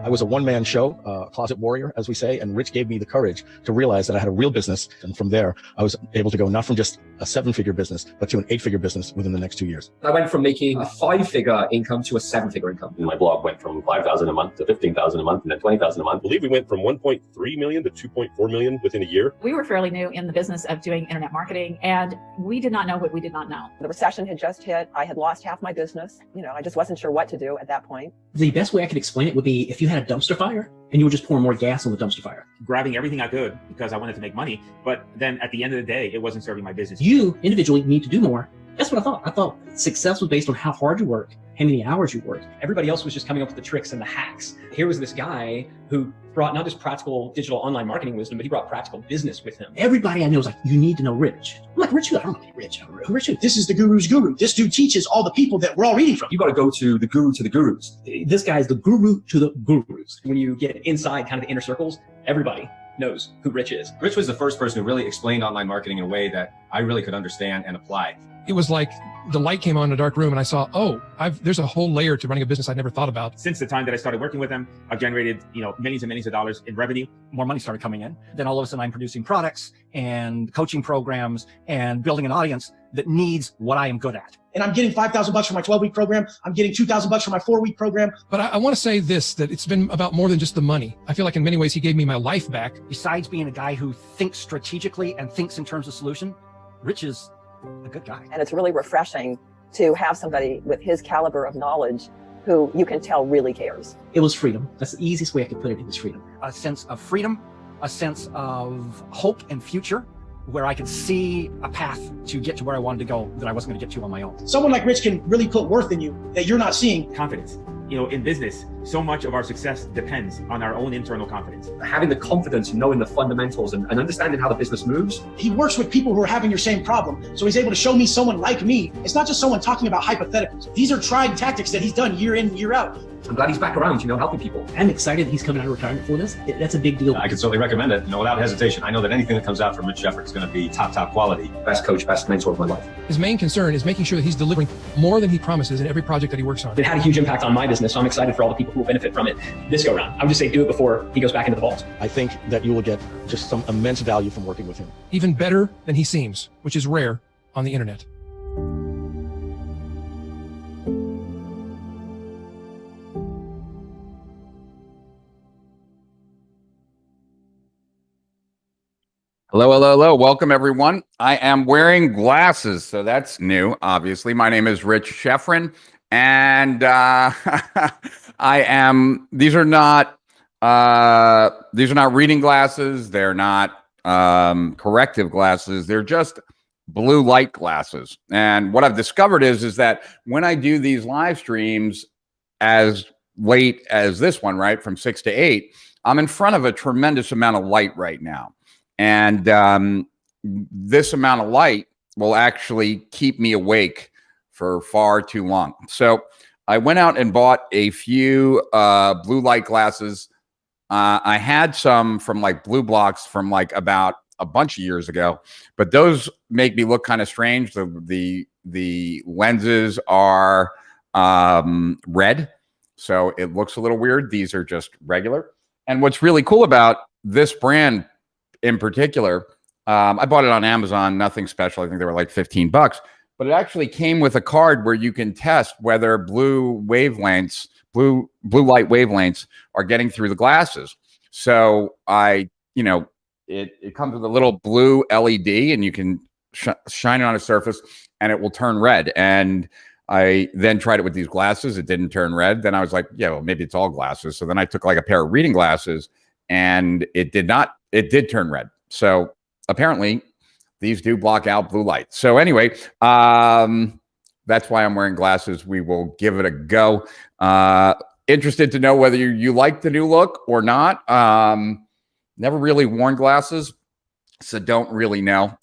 I was a one-man show, closet warrior, as we say, and Rich gave me the courage to realize that I had a real business. And from there, I was able to go not from just a 7-figure business, but to an 8-figure business within the next 2 years. I went from making a 5-figure income to a 7-figure income. My blog went from $5,000 a month to $15,000 a month and then $20,000 a month. I believe we went from 1.3 million to 2.4 million within a year. We were fairly new in the business of doing internet marketing, and we did not know what we did not know. The recession had just hit. I had lost half my business. I just wasn't sure what to do at that point. The best way I could explain it would be if you had a dumpster fire and you were just pouring more gas on the dumpster fire. Grabbing everything I could because I wanted to make money, but then at the end of the day, it wasn't serving my business. You individually need to do more. That's what I thought. I thought success was based on how hard you work, how many hours you work. Everybody else was just coming up with the tricks and the hacks. Here was this guy who brought not just practical digital online marketing wisdom, but he brought practical business with him. Everybody I know is like, you need to know Rich. I'm like, Rich, I don't know Rich. Rich, this is the guru's guru. This dude teaches all the people that we're all reading from. You got to go to the guru to the gurus. This guy is the guru to the gurus. When you get inside kind of the inner circles, everybody knows who Rich is. Rich was the first person who really explained online marketing in a way that I really could understand and apply. It was like the light came on in a dark room and I saw, there's a whole layer to running a business I'd never thought about. Since the time that I started working with him, I've generated, millions and millions of dollars in revenue. More money started coming in. Then all of a sudden I'm producing products and coaching programs and building an audience that needs what I am good at. And I'm getting $5,000 for my 12-week program. I'm getting $2,000 for my 4-week program. But I want to say this, that it's been about more than just the money. I feel like in many ways he gave me my life back. Besides being a guy who thinks strategically and thinks in terms of solution, Rich is a good guy. And it's really refreshing to have somebody with his caliber of knowledge who you can tell really cares. It was freedom. That's the easiest way I could put it. It was freedom. A sense of freedom, a sense of hope and future, where I could see a path to get to where I wanted to go that I wasn't going to get to on my own. Someone like Rich can really put worth in you that you're not seeing. Confidence. In business, so much of our success depends on our own internal confidence. Having the confidence, knowing the fundamentals and understanding how the business moves. He works with people who are having your same problem. So he's able to show me someone like me. It's not just someone talking about hypotheticals. These are tried tactics that he's done year in, year out. I'm glad he's back around, helping people. I'm excited that he's coming out of retirement for this. That's a big deal. I can certainly recommend it, without hesitation. I know that anything that comes out from Rich Shepard is going to be top quality. Best coach, best mentor of my life. His main concern is making sure that he's delivering more than he promises in every project that he works on. It had a huge impact on my business, so I'm excited for all the people who will benefit from it this go round. I would just say do it before he goes back into the vault. I think that you will get just some immense value from working with him. Even better than he seems, which is rare on the internet. Hello. Welcome, everyone. I am wearing glasses, so that's new, obviously. My name is Rich Sheffrin, and these are not reading glasses. They're not corrective glasses. They're just blue light glasses. And what I've discovered is that when I do these live streams as late as this one, right, from 6 to 8, I'm in front of a tremendous amount of light right now. And this amount of light will actually keep me awake for far too long. So I went out and bought a few blue light glasses. I had some from like Blue Blocks from like about a bunch of years ago, but those make me look kind of strange. The lenses are red, so it looks a little weird. These are just regular. And what's really cool about this brand in particular, I bought it on Amazon, nothing special. I think they were like 15 bucks, but it actually came with a card where you can test whether blue light wavelengths are getting through the glasses. So it comes with a little blue LED and you can shine it on a surface and it will turn red. And I then tried it with these glasses. It didn't turn red. Then I was like, yeah, well, maybe it's all glasses. So then I took like a pair of reading glasses and it did turn red. So apparently these do block out blue light. So anyway, that's why I'm wearing glasses. We will give it a go. Interested to know whether you like the new look or not. Never really worn glasses, so don't really know.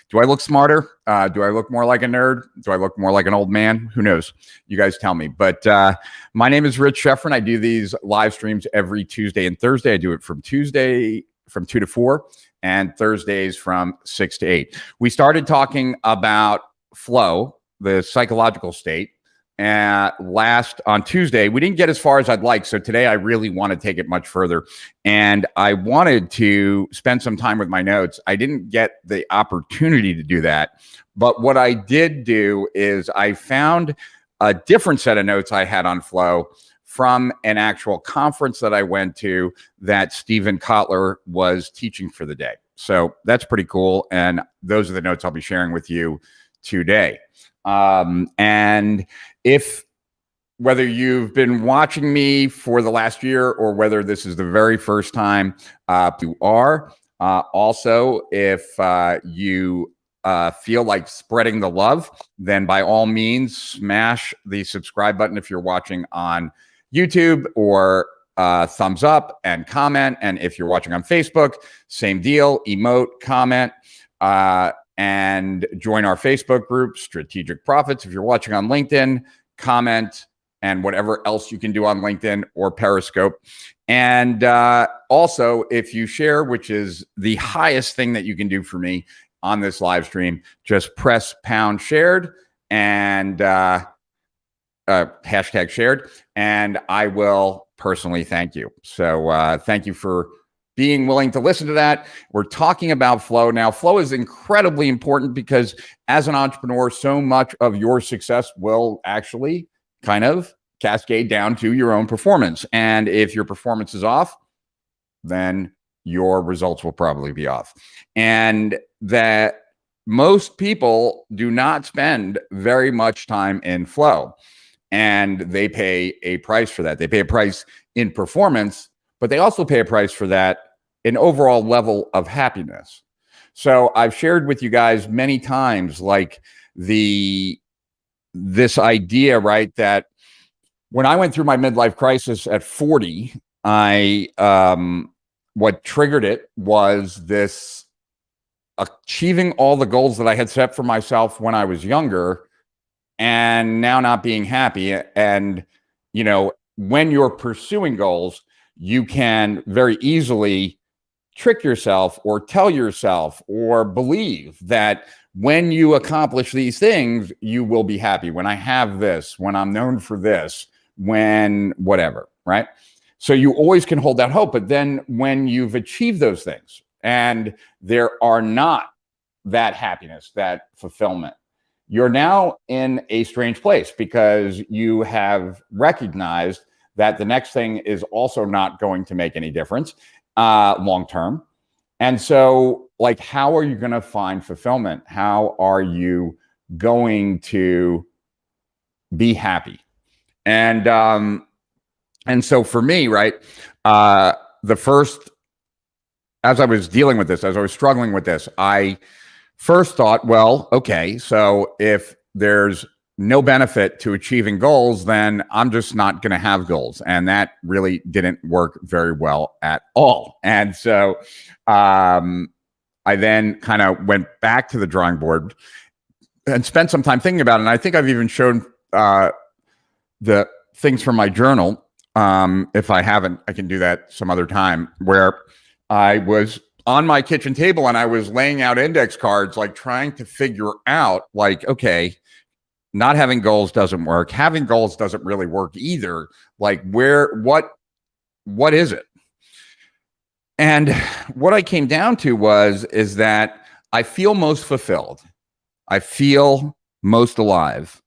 Do I look smarter? Do I look more like a nerd? Do I look more like an old man? Who knows? You guys tell me. But my name is Rich Sheffrin. I do these live streams every Tuesday and Thursday. I do it from Tuesday from 2 to 4 and Thursdays from 6 to 8. We started talking about flow, the psychological state, last on Tuesday. We didn't get as far as I'd like. So today I really want to take it much further. And I wanted to spend some time with my notes. I didn't get the opportunity to do that. But what I did do is I found a different set of notes I had on flow from an actual conference that I went to that Stephen Kotler was teaching for the day. So that's pretty cool. And those are the notes I'll be sharing with you today. And if whether you've been watching me for the last year or whether this is the very first time you are, also if you feel like spreading the love, then by all means smash the subscribe button if you're watching on YouTube, or thumbs up and comment. And if you're watching on Facebook, same deal, emote, comment, and join our Facebook group, Strategic Profits. If you're watching on LinkedIn, comment, and whatever else you can do on LinkedIn or Periscope. And also, if you share, which is the highest thing that you can do for me on this live stream, just press pound shared and hashtag shared, and I will personally thank you. So thank you for being willing to listen to that. We're talking about flow. Now, flow is incredibly important because as an entrepreneur, so much of your success will actually kind of cascade down to your own performance. And if your performance is off, then your results will probably be off. And that most people do not spend very much time in flow, and they pay a price for that. They pay a price in performance, but they also pay a price for that in overall level of happiness. So I've shared with you guys many times, like this idea, right, that when I went through my midlife crisis at 40, what triggered it was this achieving all the goals that I had set for myself when I was younger, and now not being happy. And, you know, when you're pursuing goals, you can very easily trick yourself or tell yourself or believe that when you accomplish these things, you will be happy. When I have this, when I'm known for this, when whatever, right? So you always can hold that hope. But then when you've achieved those things and there are not that happiness, that fulfillment, you're now in a strange place because you have recognized that the next thing is also not going to make any difference long term. And so, like, how are you going to find fulfillment? How are you going to be happy? And so for me, right, the first, as I was dealing with this, as I was struggling with this, I first thought, well, okay, so if there's no benefit to achieving goals, then I'm just not going to have goals. And that really didn't work very well at all. And so I then kind of went back to the drawing board and spent some time thinking about it. And I think I've even shown the things from my journal. If I haven't, I can do that some other time, where I was on my kitchen table and I was laying out index cards, like trying to figure out, like, okay, not having goals doesn't work. Having goals doesn't really work either. Like, what is it? And what I came down to is that I feel most fulfilled. I feel most alive.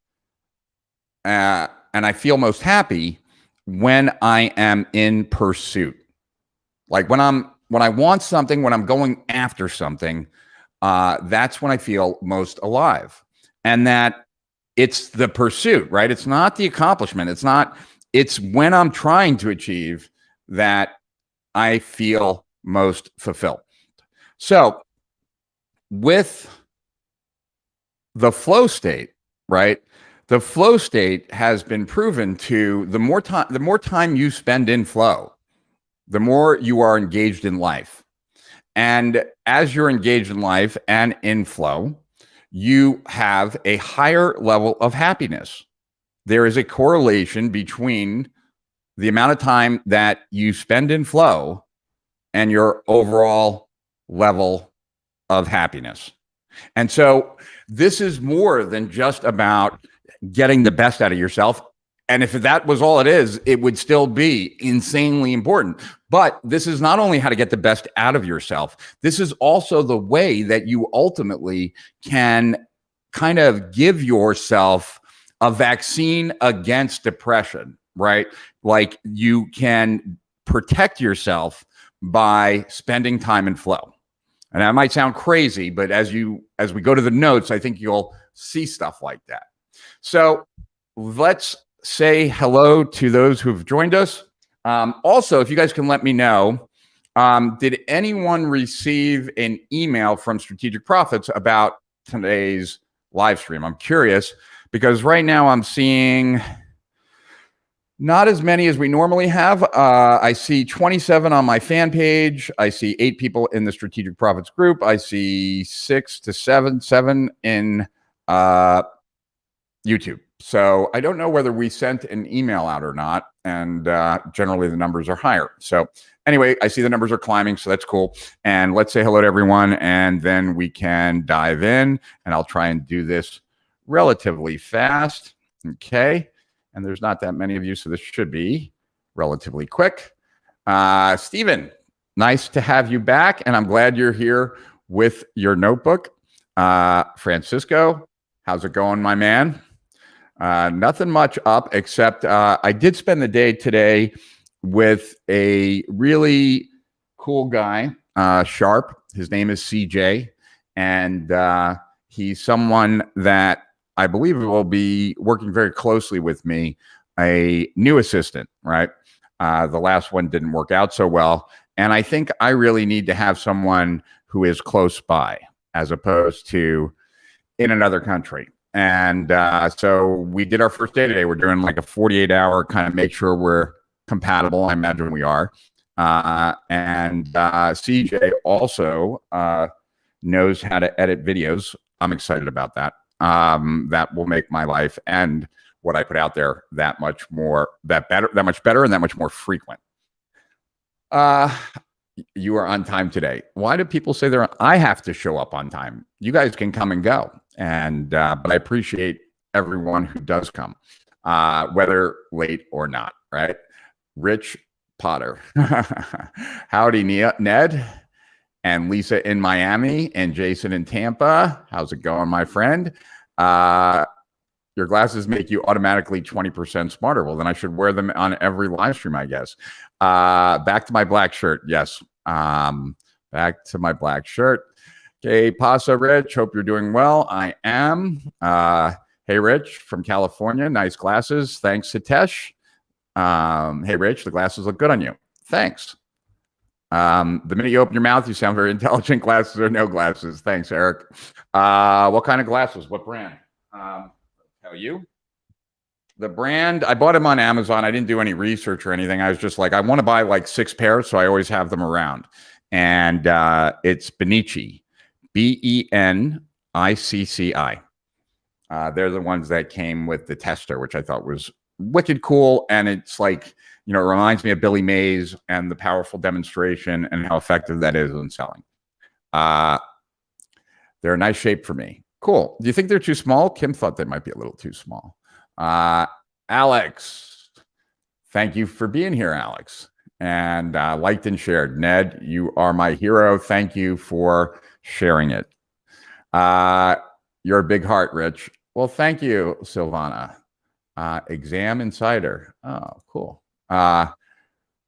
And I feel most happy when I am in pursuit. Like when I want something, when I'm going after something, that's when I feel most alive. And that it's the pursuit, right? It's not the accomplishment. It's when I'm trying to achieve that I feel most fulfilled. So with the flow state, right? The flow state has been proven to, the more time you spend in flow, the more you are engaged in life. And as you're engaged in life and in flow, you have a higher level of happiness. There is a correlation between the amount of time that you spend in flow and your overall level of happiness. And so this is more than just about getting the best out of yourself. And if that was all it is, it would still be insanely important. But this is not only how to get the best out of yourself, this is also the way that you ultimately can kind of give yourself a vaccine against depression, right? Like you can protect yourself by spending time in flow. And that might sound crazy, but as we go to the notes, I think you'll see stuff like that. So let's say hello to those who've joined us. Also, if you guys can let me know, did anyone receive an email from Strategic Profits about today's live stream? I'm curious because right now I'm seeing not as many as we normally have. I see 27 on my fan page. I see 8 people in the Strategic Profits group. I see 6 to 7 in YouTube. So I don't know whether we sent an email out or not. And generally the numbers are higher. So anyway, I see the numbers are climbing. So that's cool. And let's say hello to everyone. And then we can dive in. And I'll try and do this relatively fast. Okay. And there's not that many of you. So this should be relatively quick. Stephen, nice to have you back. And I'm glad you're here with your notebook. Francisco, how's it going, my man? Nothing much up except I did spend the day today with a really cool guy, Sharp. His name is CJ, and he's someone that I believe will be working very closely with me, a new assistant, right? The last one didn't work out so well, and I think I really need to have someone who is close by as opposed to in another country. And so we did our first day today. We're doing like a 48-hour kind of make sure we're compatible. I imagine we are. And CJ also knows how to edit videos. I'm excited about that. That will make my life and what I put out there that much better, and that much more frequent. You are on time today. Why do people say I have to show up on time? You guys can come and go. And but I appreciate everyone who does come, whether late or not, right? Rich Potter. Howdy, Ned and Lisa in Miami and Jason in Tampa. How's it going, my friend? Your glasses make you automatically 20% smarter. Well, then I should wear them on every live stream, I guess. Back to my black shirt. Yes. Back to my black shirt. Okay, Pasa Rich, hope you're doing well. I am. Hey, Rich from California. Nice glasses. Thanks, Hitesh. Hey, Rich, the glasses look good on you. Thanks. The minute you open your mouth, you sound very intelligent. Glasses or no glasses. Thanks, Eric. What kind of glasses? What brand? Tell you. The brand, I bought them on Amazon. I didn't do any research or anything. I was just like, I want to buy like 6 pairs, so I always have them around. And it's Benici. Benicci. They're the ones that came with the tester, which I thought was wicked cool. And it's like, it reminds me of Billy Mays and the powerful demonstration and how effective that is in selling. They're a nice shape for me. Cool. Do you think they're too small? Kim thought they might be a little too small. Alex, thank you for being here, Alex. And liked and shared. Ned, you are my hero. Thank you for sharing it. You're a big heart, Rich. Well, thank you, Silvana. Exam Insider. Oh, cool.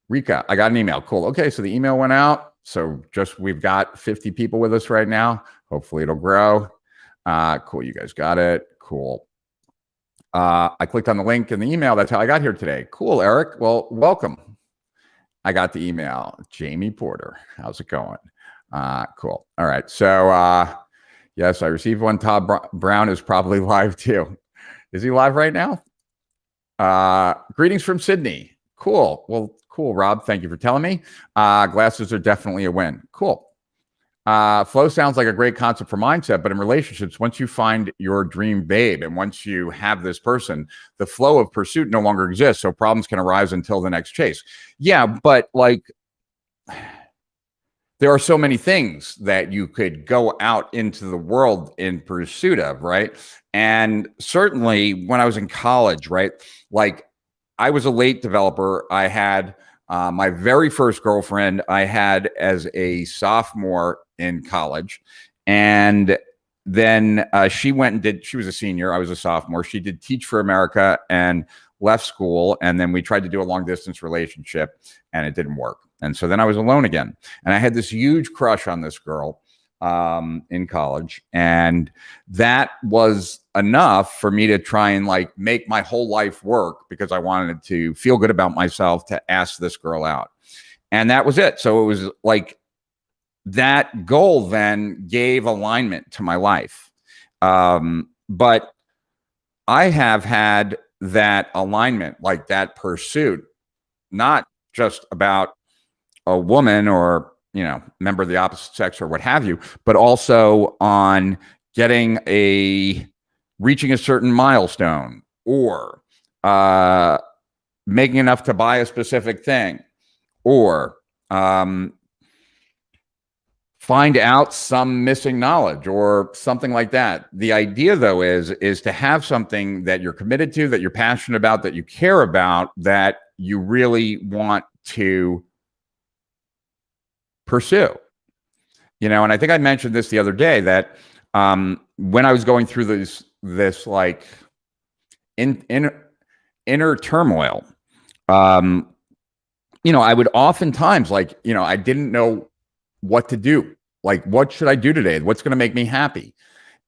Rika, I got an email. Cool. Okay, so the email went out. So we've got 50 people with us right now. Hopefully it'll grow. Cool, you guys got it. Cool. I clicked on the link in the email. That's how I got here today. Cool, Eric. Well, welcome. I got the email. Jamie Porter. How's it going? Cool. All right. So, yes, I received one. Todd Brown is probably live too. Is he live right now? Greetings from Sydney. Cool. Well, cool, Rob. Thank you for telling me. Glasses are definitely a win. Cool. Flow sounds like a great concept for mindset, but in relationships, once you find your dream babe and once you have this person, the flow of pursuit no longer exists. So problems can arise until the next chase. Yeah, but like there are so many things that you could go out into the world in pursuit of, right? And certainly when I was in college, right, like I was a late developer. I had my very first girlfriend I had as a sophomore in college. And then she went and did, she was a senior, I was a sophomore. She did Teach for America and left school. And then we tried to do a long distance relationship and it didn't work. And so then I was alone again. And I had this huge crush on this girl in college. And that was enough for me to try and like make my whole life work because I wanted to feel good about myself to ask this girl out. And that was it. So it was like that goal then gave alignment to my life. But I have had that alignment, like that pursuit, not just about a woman or, you know, member of the opposite sex or what have you, but also on getting reaching a certain milestone or making enough to buy a specific thing or find out some missing knowledge or something like that. The idea though is to have something that you're committed to, that you're passionate about, that you care about, that you really want to pursue. You know, and I think I mentioned this the other day that when I was going through this like inner turmoil, you know, I would oftentimes like, you know, I didn't know what to do. Like, what should I do today? What's going to make me happy?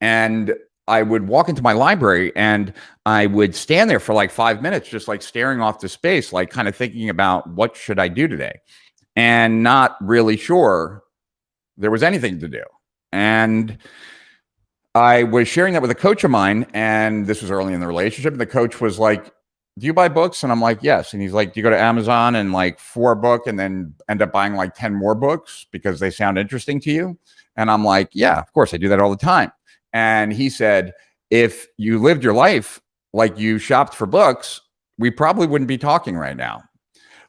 And I would walk into my library and I would stand there for like 5 minutes, just like staring off to space, like kind of thinking about what should I do today? And not really sure there was anything to do. And I was sharing that with a coach of mine, and this was early in the relationship. And the coach was like, do you buy books? And I'm like, yes. And he's like, do you go to Amazon and like 4 book and then end up buying like 10 more books because they sound interesting to you? And I'm like, yeah, of course I do that all the time. And he said, if you lived your life like you shopped for books, we probably wouldn't be talking right now.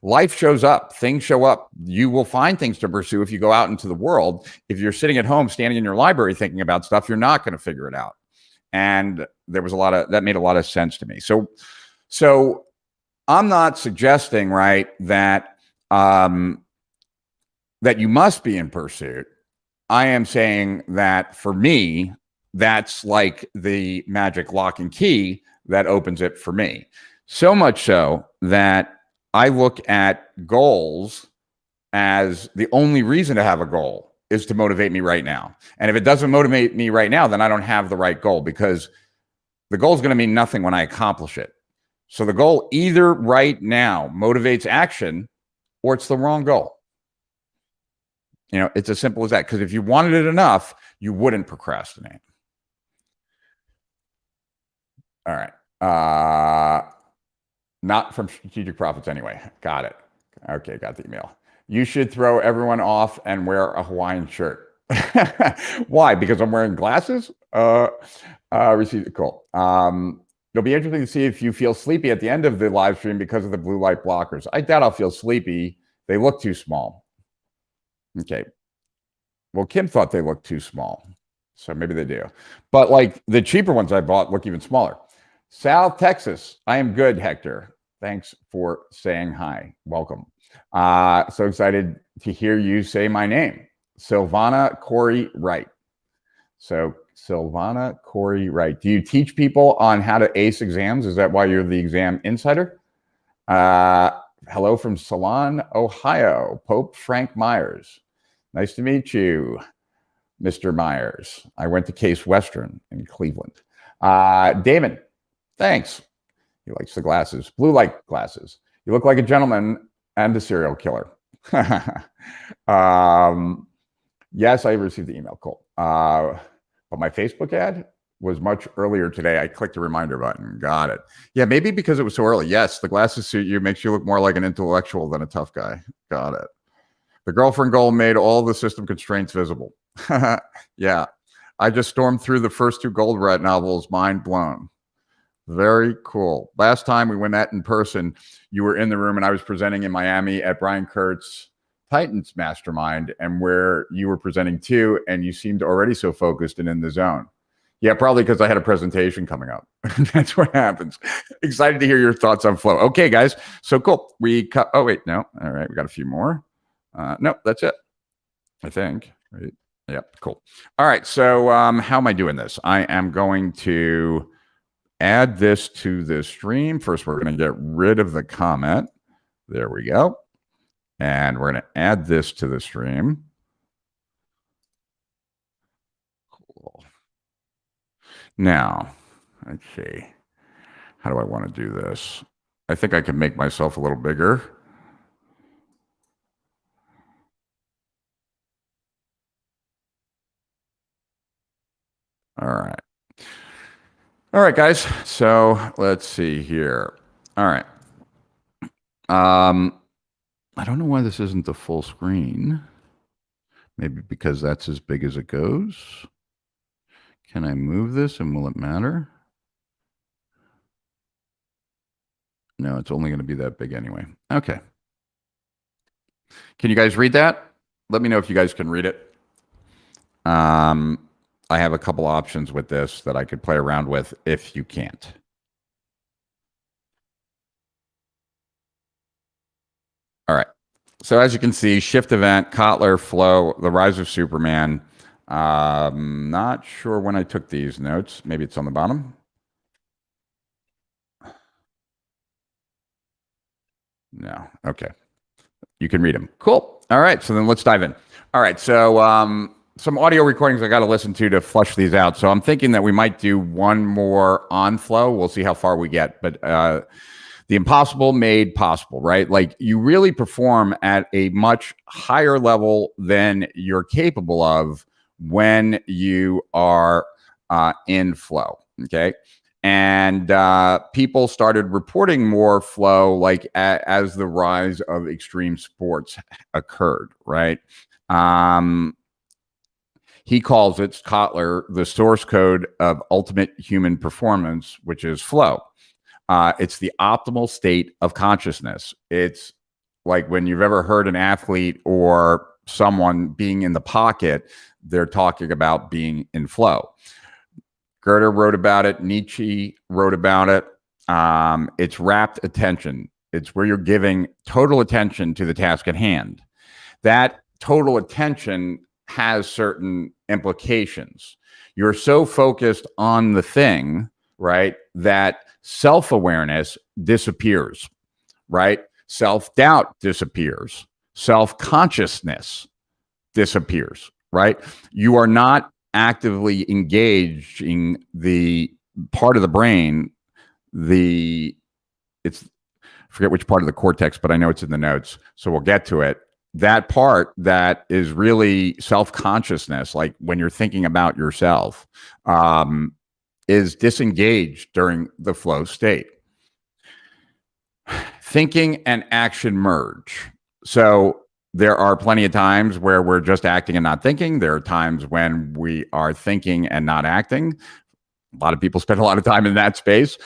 Life shows up, things show up. You will find things to pursue if you go out into the world. If you're sitting at home, standing in your library, thinking about stuff, you're not going to figure it out. And there was that made a lot of sense to me. So I'm not suggesting, right, that that you must be in pursuit. I am saying that for me, that's like the magic lock and key that opens it for me. So much so that I look at goals as the only reason to have a goal is to motivate me right now. And if it doesn't motivate me right now, then I don't have the right goal, because the goal is going to mean nothing when I accomplish it. So the goal either right now motivates action or it's the wrong goal. You know, it's as simple as that. Because if you wanted it enough, you wouldn't procrastinate. All right. Not from Strategic Profits anyway. Got it. Okay, got the email. You should throw everyone off and wear a Hawaiian shirt. Why? Because I'm wearing glasses? Receive it. Cool. It'll be interesting to see if you feel sleepy at the end of the live stream because of the blue light blockers. I doubt I'll feel sleepy. They look too small. Okay. Well, Kim thought they looked too small, so maybe they do. But like the cheaper ones I bought look even smaller. South Texas. I am good, Hector. Thanks for saying hi. Welcome. So excited to hear you say my name. Silvana Corey Wright. So Silvana Corey Wright. Do you teach people on how to ace exams? Is that why you're the exam insider? Hello from Salon, Ohio. Pope Frank Myers. Nice to meet you, Mr. Myers. I went to Case Western in Cleveland. Damon. Thanks. He likes the glasses. Blue light glasses. You look like a gentleman and a serial killer. Yes, I received the email. Cool. But my Facebook ad was much earlier today. I clicked the reminder button. Got it. Yeah, maybe because it was so early. Yes, the glasses suit you, makes you look more like an intellectual than a tough guy. Got it. The girlfriend goal made all the system constraints visible. Yeah. I just stormed through the first 2 Gold Rat novels. Mind blown. Very cool. Last time we went at in person, you were in the room and I was presenting in Miami at Brian Kurtz Titans mastermind and where you were presenting too, and you seemed already so focused and in the zone. Yeah, probably because I had a presentation coming up. That's what happens. Excited to hear your thoughts on flow. Okay, guys. So cool. We cut. Oh, wait, no. All right. We got a few more. No, that's it. I think. Right. Yep. Cool. All right. So how am I doing this? I am going to add this to the stream. First, we're going to get rid of the comment. There we go. And we're going to add this to the stream. Cool. Now, let's see. How do I want to do this? I think I can make myself a little bigger. All right. All right, guys. So let's see here. All right. I don't know why this isn't the full screen. Maybe because that's as big as it goes. Can I move this and will it matter? No, it's only going to be that big anyway. Okay. Can you guys read that? Let me know if you guys can read it. I have a couple options with this that I could play around with if you can't. All right. So as you can see, shift event, Kotler, flow, the rise of Superman. Not sure when I took these notes. Maybe it's on the bottom. No. Okay. You can read them. Cool. All right. So then let's dive in. All right. So some audio recordings I got to listen to flush these out. So I'm thinking that we might do one more on flow. We'll see how far we get. But the impossible made possible, right? Like you really perform at a much higher level than you're capable of when you are in flow. Okay. And people started reporting more flow like as the rise of extreme sports occurred, right? He calls it, Kotler, the source code of ultimate human performance, which is flow. It's the optimal state of consciousness. It's like when you've ever heard an athlete or someone being in the pocket, they're talking about being in flow. Goethe wrote about it. Nietzsche wrote about it. It's rapt attention. It's where you're giving total attention to the task at hand. That total attention has certain implications. You're so focused on the thing, right, that self-awareness disappears, right? Self-doubt disappears. Self-consciousness disappears, right? You are not actively engaging the part of the brain, I forget which part of the cortex, but I know it's in the notes, so we'll get to it. That part that is really self-consciousness, like when you're thinking about yourself, is disengaged during the flow state. Thinking and action merge. So there are plenty of times where we're just acting and not thinking. There are times when we are thinking and not acting. A lot of people spend a lot of time in that space.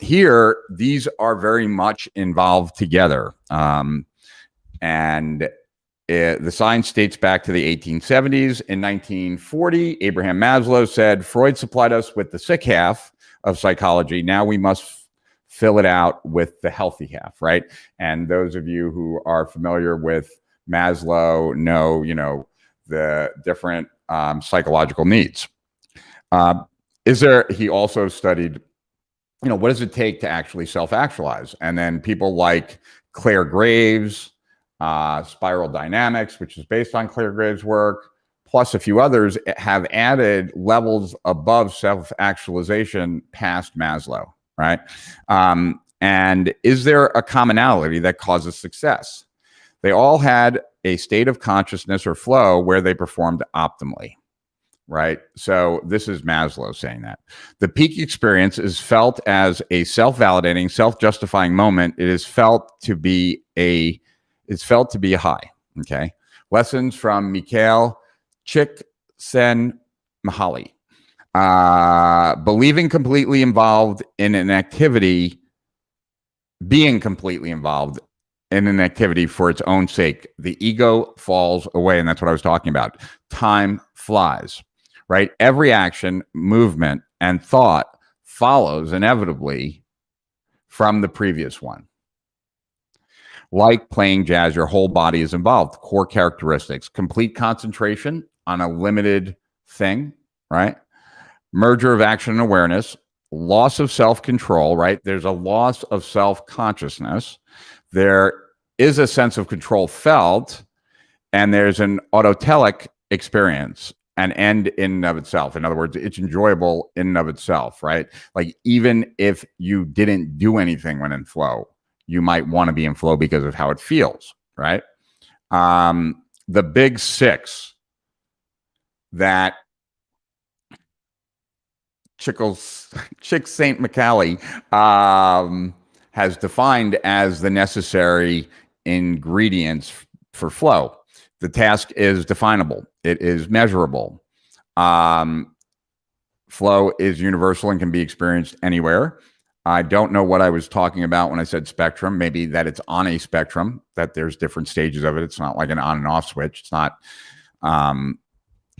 Here, these are very much involved together. And the science dates back to the 1870s. In 1940, Abraham Maslow said, Freud supplied us with the sick half of psychology. Now we must fill it out with the healthy half, right? And those of you who are familiar with Maslow know, the different psychological needs. He also studied, what does it take to actually self-actualize? And then people like Claire Graves, Spiral Dynamics, which is based on Claire Graves' work, plus a few others, have added levels above self-actualization past Maslow, right? And is there a commonality that causes success? They all had a state of consciousness or flow where they performed optimally, right? So this is Maslow saying that. The peak experience is felt as a self-validating, self-justifying moment. It is felt to be a high, okay? Lessons from Mikhail Csikszentmihalyi. Believing completely involved in an activity, being completely involved in an activity for its own sake. The ego falls away. And that's what I was talking about. Time flies, right? Every action, movement, and thought follows inevitably from the previous one. Like playing jazz, your whole body is involved. Core characteristics: complete concentration on a limited thing, right? Merger of action and awareness, loss of self-control, right? There's a loss of self-consciousness. There is a sense of control felt, and there's an autotelic experience, an end in and of itself. In other words, it's enjoyable in and of itself, right? Like even if you didn't do anything when in flow, you might want to be in flow because of how it feels, right? The big six that Chick St. Macaulay has defined as the necessary ingredients for flow. The task is definable. It is measurable. Flow is universal and can be experienced anywhere. I don't know what I was talking about when I said spectrum. Maybe that it's on a spectrum, that there's different stages of it. It's not like an on and off switch. It's not,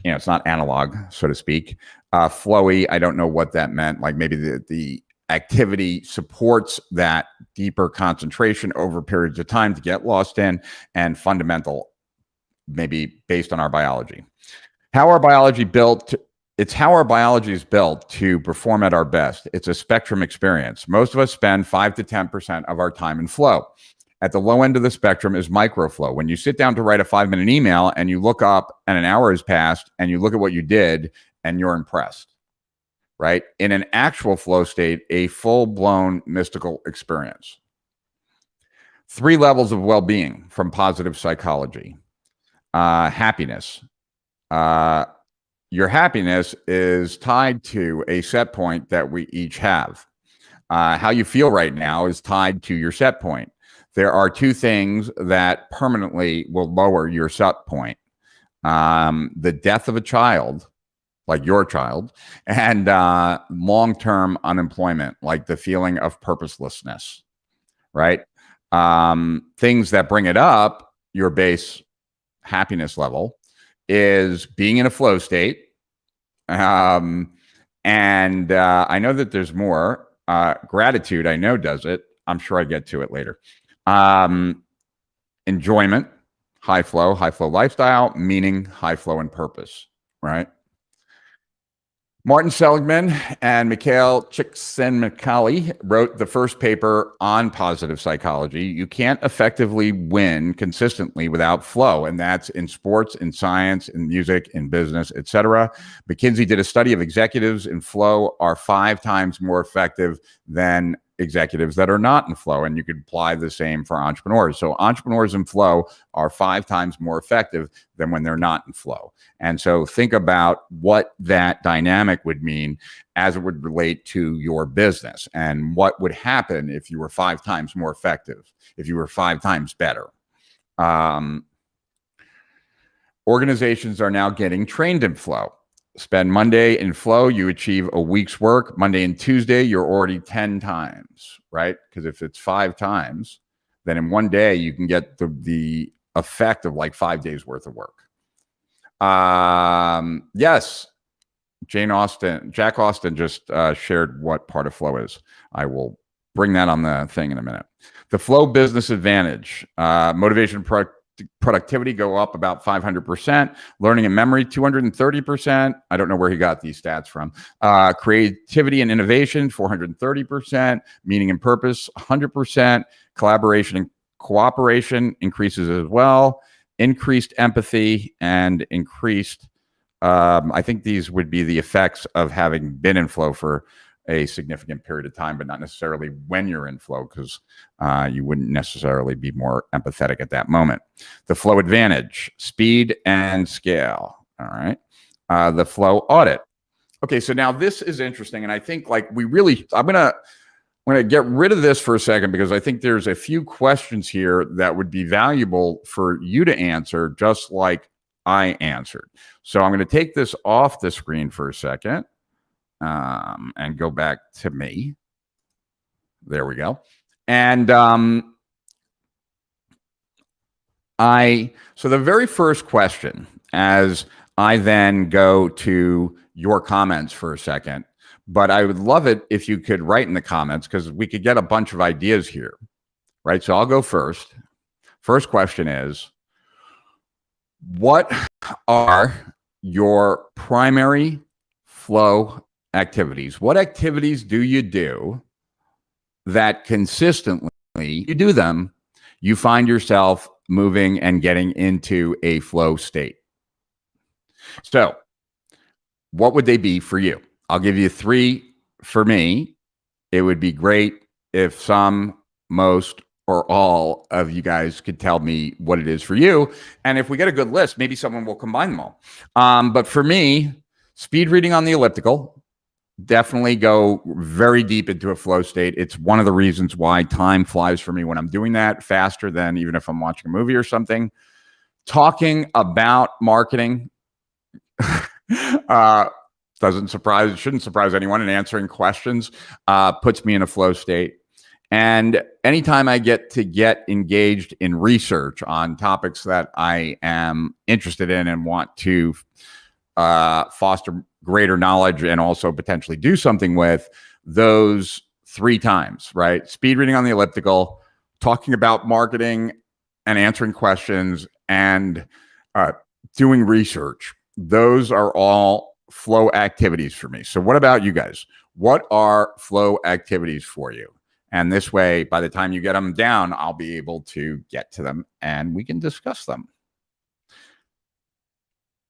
it's not analog, so to speak. Flowy, I don't know what that meant. Like maybe the activity supports that deeper concentration over periods of time to get lost in, and fundamental, maybe based on our biology. How our biology built It's how our biology is built to perform at our best. It's a spectrum experience. Most of us spend 5 to 10% of our time in flow. At the low end of the spectrum is microflow. When you sit down to write a 5-minute email and you look up and an hour has passed and you look at what you did and you're impressed, right? In an actual flow state, a full-blown mystical experience. 3 levels of well-being from positive psychology. Happiness. Your happiness is tied to a set point that we each have. How you feel right now is tied to your set point. There are 2 things that permanently will lower your set point. The death of a child, like your child, and long-term unemployment, like the feeling of purposelessness, right? Things that bring it up, your base happiness level, is being in a flow state. And I know that there's more. Gratitude, I know, does it. I'm sure I get to it later. Enjoyment, high flow lifestyle, meaning, high flow, and purpose, right? Martin Seligman and Mikhail Csikszentmihalyi wrote the first paper on positive psychology. You can't effectively win consistently without flow, and that's in sports, in science, in music, in business, etc. McKinsey did a study of executives in flow are 5 times more effective than executives that are not in flow, and you could apply the same for entrepreneurs. So entrepreneurs in flow are 5 times more effective than when they're not in flow. And so think about what that dynamic would mean as it would relate to your business, and what would happen if you were 5 times more effective, if you were 5 times better. Organizations are now getting trained in flow. Spend Monday in flow, you achieve a week's work. Monday and Tuesday, you're already 10 times, right? Because if it's 5 times, then in one day, you can get the effect of like 5 days worth of work. Yes, Jack Austin just shared what part of flow is. I will bring that on the thing in a minute. The flow business advantage, motivation, productivity go up about 500%, learning and memory 230%. I don't know where he got these stats from. Creativity and innovation 430%, meaning and purpose 100%, collaboration and cooperation increases as well, increased empathy and increased, I think these would be the effects of having been in flow for a significant period of time, but not necessarily when you're in flow, because you wouldn't necessarily be more empathetic at that moment. The flow advantage, speed and scale. All right. The flow audit. Okay, so now this is interesting, and I think like I'm gonna get rid of this for a second, because I think there's a few questions here that would be valuable for you to answer, just like I answered. So I'm going to take this off the screen for a second. And go back to me. There we go. And So the very first question, as I then go to your comments for a second, but I would love it if you could write in the comments because we could get a bunch of ideas here, right? So I'll go first. First question is, what are your primary flow activities? What activities do you do that consistently you do them, you find yourself moving and getting into a flow state? So what would they be for you? I'll give you 3 for me. It would be great if some, most, or all of you guys could tell me what it is for you. And if we get a good list, maybe someone will combine them all. But for me, speed reading on the elliptical, definitely go very deep into a flow state. It's one of the reasons why time flies for me when I'm doing that, faster than even if I'm watching a movie or something. Talking about marketing shouldn't surprise anyone, and answering questions puts me in a flow state. And anytime I get engaged in research on topics that I am interested in and want to foster greater knowledge and also potentially do something with, those 3 times, right? Speed reading on the elliptical, talking about marketing and answering questions, and doing research. Those are all flow activities for me. So what about you guys? What are flow activities for you? And this way, by the time you get them down, I'll be able to get to them and we can discuss them.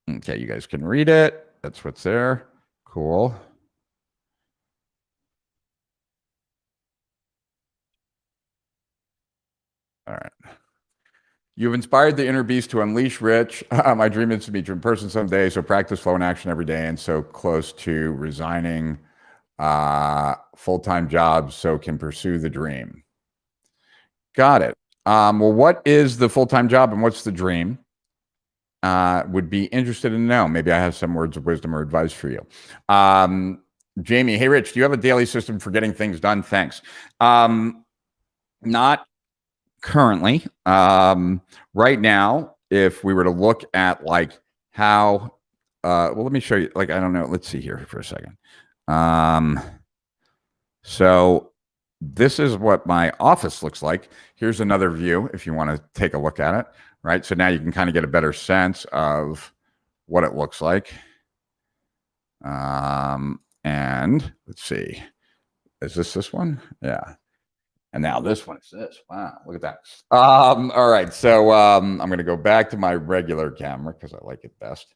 Okay, you guys can read it. That's what's there. Cool. All right. You've inspired the inner beast to unleash Rich. My dream is to meet you in person someday, so practice flow in action every day, and so close to resigning full-time jobs so can pursue the dream. Got it. Well, what is the full-time job and what's the dream? Would be interested to know. Maybe I have some words of wisdom or advice for you. Jamie, hey, Rich, do you have a daily system for getting things done? Thanks. Not currently. Right now, if we were to look at like how, well, let me show you, like, I don't know. Let's see here for a second. So this is what my office looks like. Here's another view if you want to take a look at it, right? So now you can kind of get a better sense of what it looks like. And let's see, is this one? Yeah. And now this one is this. Wow, look at that. All right, so I'm going to go back to my regular camera because I like it best.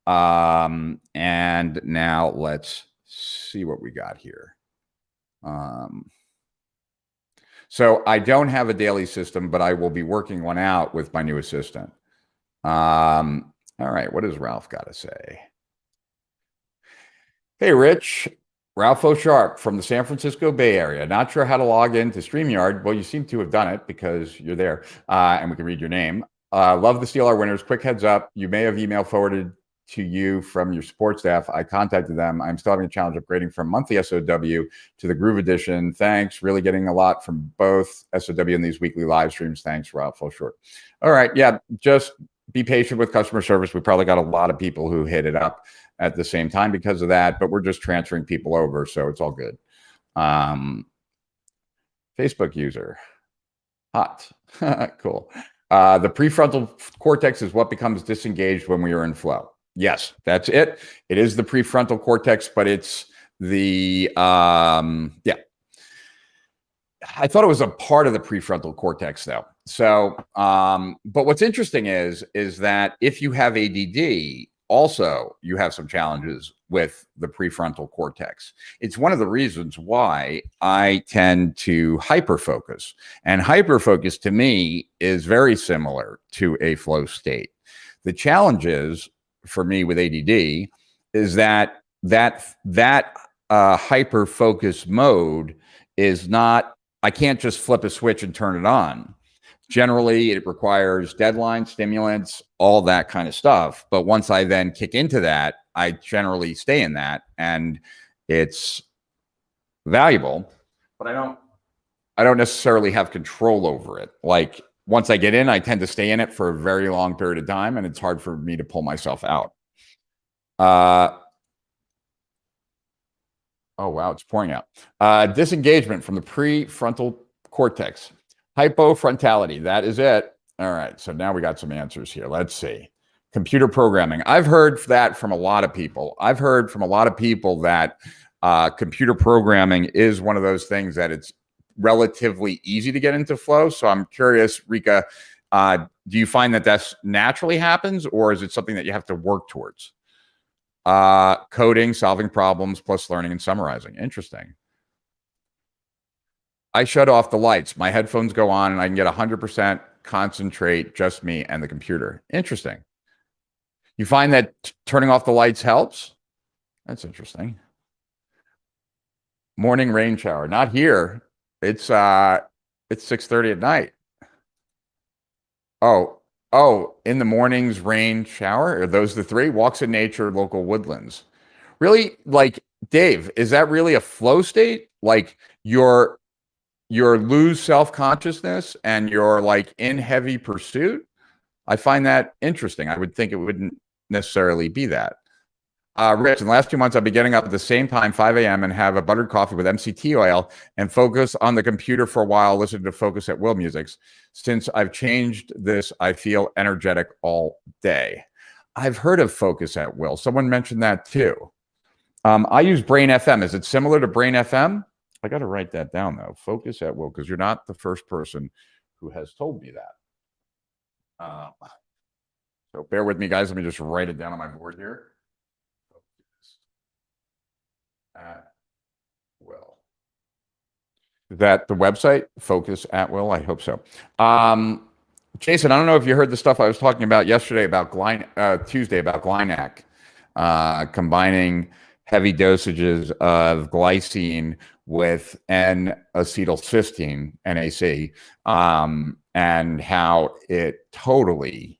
And now let's see what we got here. So I don't have a daily system, but I will be working one out with my new assistant. All right, what does Ralph got to say? Hey, Rich. Ralph O'Sharp from the San Francisco Bay Area. Not sure how to log into StreamYard. Well, you seem to have done it because you're there and we can read your name. Love the CLR winners. Quick heads up. You may have email forwarded to you from your support staff. I contacted them. I'm still having a challenge upgrading from monthly SOW to the Groove Edition. Thanks. Really getting a lot from both SOW and these weekly live streams. Thanks, Ralph O'Sharp. All right. Yeah. Just be patient with customer service. We probably got a lot of people who hit it up at the same time because of that, but we're just transferring people over, so it's all good. Facebook user, hot, cool. The prefrontal cortex is what becomes disengaged when we are in flow. Yes, that's it. It is the prefrontal cortex, but it's the, yeah. I thought it was a part of the prefrontal cortex though. So, but what's interesting is that if you have ADD, also, you have some challenges with the prefrontal cortex. It's one of the reasons why I tend to hyperfocus. And hyperfocus to me is very similar to a flow state. The challenge is, for me with ADD, is that hyperfocus mode is not, I can't just flip a switch and turn it on. Generally, it requires deadlines, stimulants, all that kind of stuff. But once I then kick into that, I generally stay in that, and it's valuable. But I don't necessarily have control over it. Like once I get in, I tend to stay in it for a very long period of time, and it's hard for me to pull myself out. Oh, wow, it's pouring out. Disengagement from the prefrontal cortex. Hypofrontality, that is it. All right, so now we got some answers here. Let's see. Computer programming. I've heard that from a lot of people. I've heard from a lot of people that computer programming is one of those things that it's relatively easy to get into flow. So I'm curious, Rika, do you find that that's naturally happens, or is it something that you have to work towards? Coding, solving problems, plus learning and summarizing. Interesting. I shut off the lights. My headphones go on and I can get 100% concentrate, just me and the computer. Interesting. You find that turning off the lights helps? That's interesting. Morning rain shower. Not here. It's 6:30 at night. Oh, in the mornings, rain, shower? Are those the three? Walks in nature, local woodlands. Really, like, Dave, is that really a flow state? Like, you're lose self-consciousness and you're like in heavy pursuit? I find that interesting. I would think it wouldn't necessarily be that. Rich, in the last 2 months, I've been getting up at the same time, 5 a.m., and have a buttered coffee with MCT oil and focus on the computer for a while, listening to Focus at Will musics. Since I've changed this, I feel energetic all day. I've heard of Focus at Will. Someone mentioned that too. I use Brain FM. Is it similar to Brain FM? I got to write that down, though. Focus at Will, because you're not the first person who has told me that. So bear with me, guys. Let me just write it down on my board here. At Will. Is that the website? Focus at Will? I hope so. Jason, I don't know if you heard the stuff I was talking about yesterday about Tuesday about Glynac, combining heavy dosages of glycine with N-acetylcysteine, NAC, and how it totally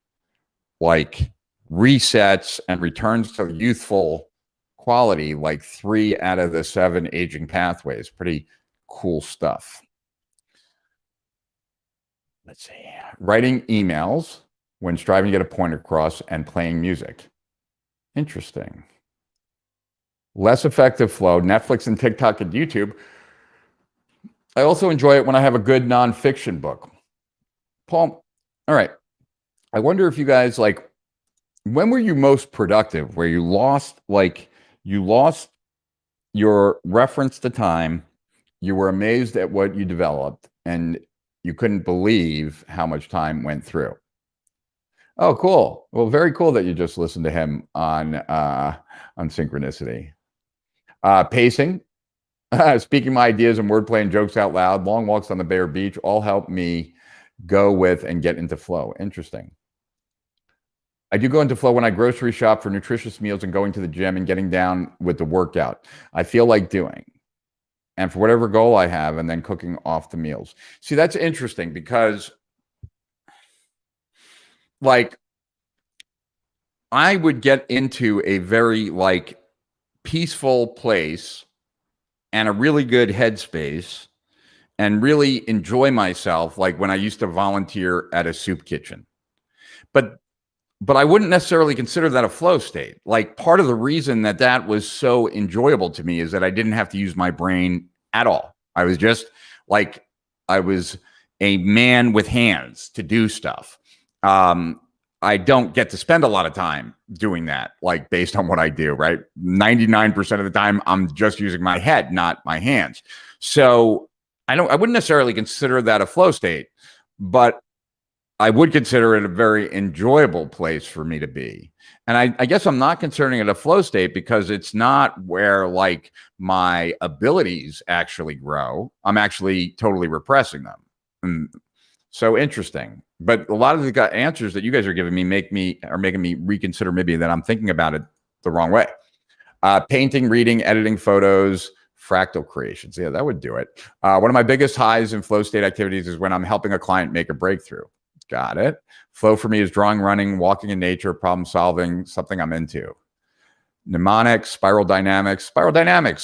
like resets and returns to youthful quality, like 3 out of the 7 aging pathways. Pretty cool stuff. Let's see. Writing emails when striving to get a point across and playing music. Interesting. Less effective flow, Netflix and TikTok and YouTube. I also enjoy it when I have a good nonfiction book. Paul, all right. I wonder if you guys, like, when were you most productive, where you lost your reference to time, you were amazed at what you developed, and you couldn't believe how much time went through? Oh, cool. Well, very cool that you just listened to him on Synchronicity. Pacing, speaking my ideas and wordplay and jokes out loud, long walks on the bare beach, all help me go with and get into flow. Interesting. I do go into flow when I grocery shop for nutritious meals and going to the gym and getting down with the workout I feel like doing, and for whatever goal I have, and then cooking off the meals. See, that's interesting because, like, I would get into a very, like, peaceful place and a really good headspace and really enjoy myself, like when I used to volunteer at a soup kitchen. But I wouldn't necessarily consider that a flow state. Like, part of the reason that that was so enjoyable to me is that I didn't have to use my brain at all. I was just like, I was a man with hands to do stuff. I don't get to spend a lot of time doing that, like, based on what I do, right? 99% of the time, I'm just using my head, not my hands. So I wouldn't necessarily consider that a flow state, but I would consider it a very enjoyable place for me to be. And I guess I'm not considering it a flow state because it's not where, like, my abilities actually grow. I'm actually totally repressing them. So interesting. But a lot of the answers that you guys are giving me are making me reconsider maybe that I'm thinking about it the wrong way. Painting, reading, editing photos, fractal creations. Yeah, that would do it. One of my biggest highs in flow state activities is when I'm helping a client make a breakthrough. Got it. Flow for me is drawing, running, walking in nature, problem solving, something I'm into. Mnemonics, spiral dynamics.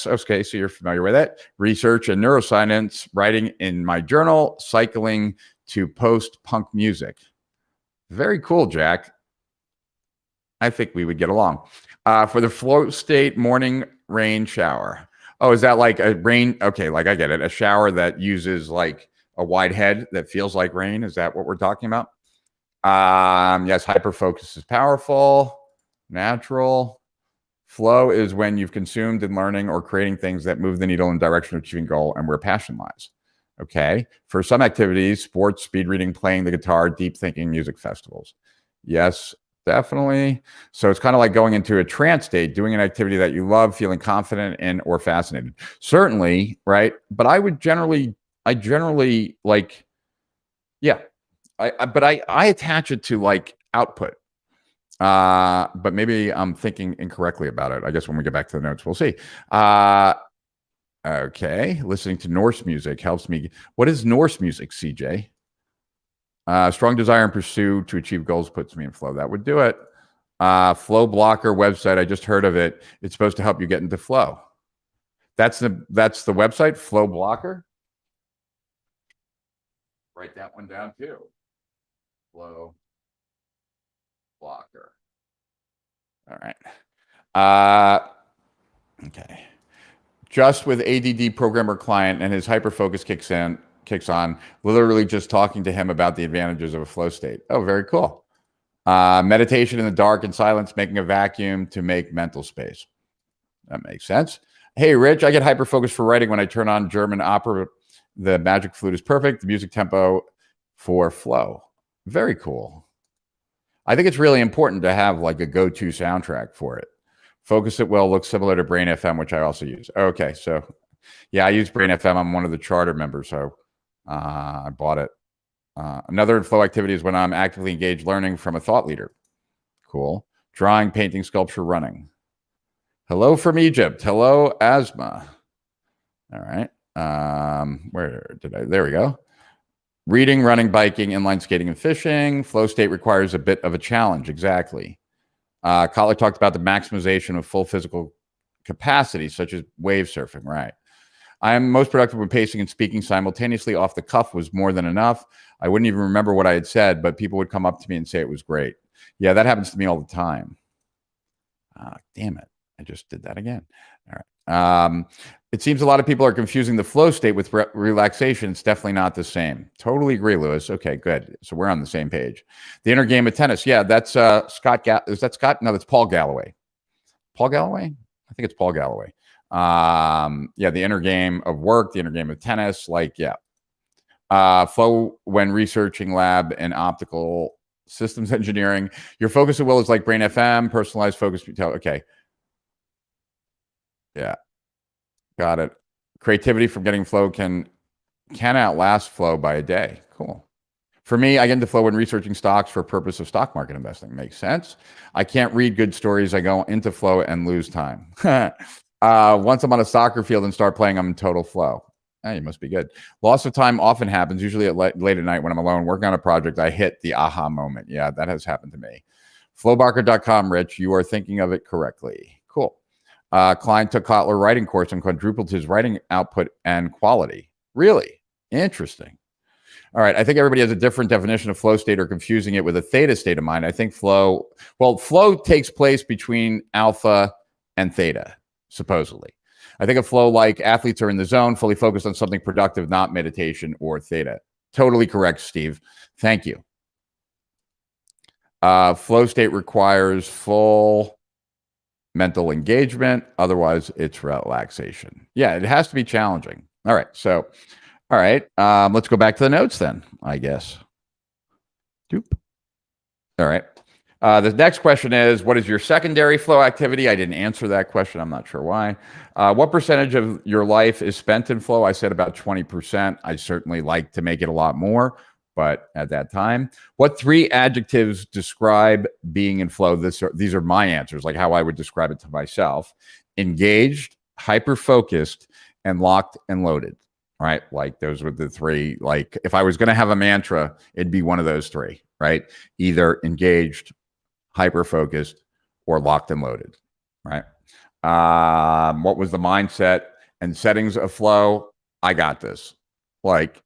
Okay, so you're familiar with it. Research and neuroscience, writing in my journal, cycling to post-punk music. Very cool, Jack. I think we would get along. For the flow state morning rain shower. Oh, is that like a rain? Okay, like I get it. A shower that uses like a wide head that feels like rain. Is that what we're talking about? Yes, hyperfocus is powerful. Natural. Flow is when you've consumed and learning or creating things that move the needle in the direction of achieving goal and where passion lies. Okay. For some activities, sports, speed reading, playing the guitar, deep thinking, music festivals. Yes, definitely. So it's kind of like going into a trance state, doing an activity that you love, feeling confident in or fascinated. Certainly, right? But I generally like, yeah. But I attach it to like output. But maybe I'm thinking incorrectly about it. I guess when we get back to the notes, we'll see. Okay. Listening to Norse music helps me. What is Norse music, CJ? Strong desire and pursue to achieve goals puts me in flow. That would do it. Flow Blocker website. I just heard of it. It's supposed to help you get into flow. That's the website, Flow Blocker. Write that one down too. Flow Blocker. All right. Okay. Just with ADD programmer client and his hyperfocus kicks on, literally just talking to him about the advantages of a flow state. Oh, very cool. Meditation in the dark and silence, making a vacuum to make mental space. That makes sense. Hey, Rich, I get hyperfocused for writing when I turn on German opera. The magic flute is perfect. The music tempo for flow. Very cool. I think it's really important to have like a go-to soundtrack for it. Focus It Well looks similar to Brain FM, which I also use. Okay, so yeah, I use Brain FM. I'm one of the charter members, so I bought it. Another flow activity is when I'm actively engaged learning from a thought leader. Cool. Drawing, painting, sculpture, running. Hello from Egypt. Hello, Asma. All right. Where did I? There we go. Reading, running, biking, inline skating, and fishing. Flow state requires a bit of a challenge. Exactly. Kotler talked about the maximization of full physical capacity, such as wave surfing. Right. I am most productive when pacing and speaking simultaneously. Off the cuff was more than enough. I wouldn't even remember what I had said, but people would come up to me and say it was great. Yeah, that happens to me all the time. Damn it. I just did that again. All right. It seems a lot of people are confusing the flow state with relaxation. It's definitely not the same. Totally agree, Lewis. Okay, good. So we're on the same page. The inner game of tennis. Yeah, that's Scott. Is that Scott? No, that's Paul Galloway. Paul Galloway? I think it's Paul Galloway. Yeah, the inner game of work, the inner game of tennis. Like, yeah. Flow when researching lab and optical systems engineering. Your focus at will is like Brain FM, personalized focus. Okay. Yeah. Got it. Creativity from getting flow can outlast flow by a day. Cool. For me, I get into flow when researching stocks for purpose of stock market investing. Makes sense. I can't read good stories. I go into flow and lose time. Once I'm on a soccer field and start playing, I'm in total flow. Hey, you must be good. Loss of time often happens, usually at late at night when I'm alone working on a project. I hit the aha moment. Yeah, that has happened to me. Flowbarker.com, Rich. You are thinking of it correctly. Cool. Klein took Kotler writing course and quadrupled his writing output and quality. Really? Interesting. All right. I think everybody has a different definition of flow state or confusing it with a theta state of mind. I think flow takes place between alpha and theta, supposedly. I think a flow like athletes are in the zone, fully focused on something productive, not meditation or theta. Totally correct, Steve. Thank you. Flow state requires full mental engagement. Otherwise, it's relaxation. Yeah, it has to be challenging. All right. So, all right. Let's go back to the notes then, I guess. Doop. All right. The next question is, what is your secondary flow activity? I didn't answer that question. I'm not sure why. What percentage of your life is spent in flow? I said about 20%. I certainly like to make it a lot more, but at that time, what 3 adjectives describe being in flow? These are my answers, like how I would describe it to myself. Engaged, hyper-focused, and locked and loaded, right? Like those were the 3. Like if I was going to have a mantra, it'd be one of those 3, right? Either engaged, hyper-focused, or locked and loaded, right? What was the mindset and settings of flow? I got this. Like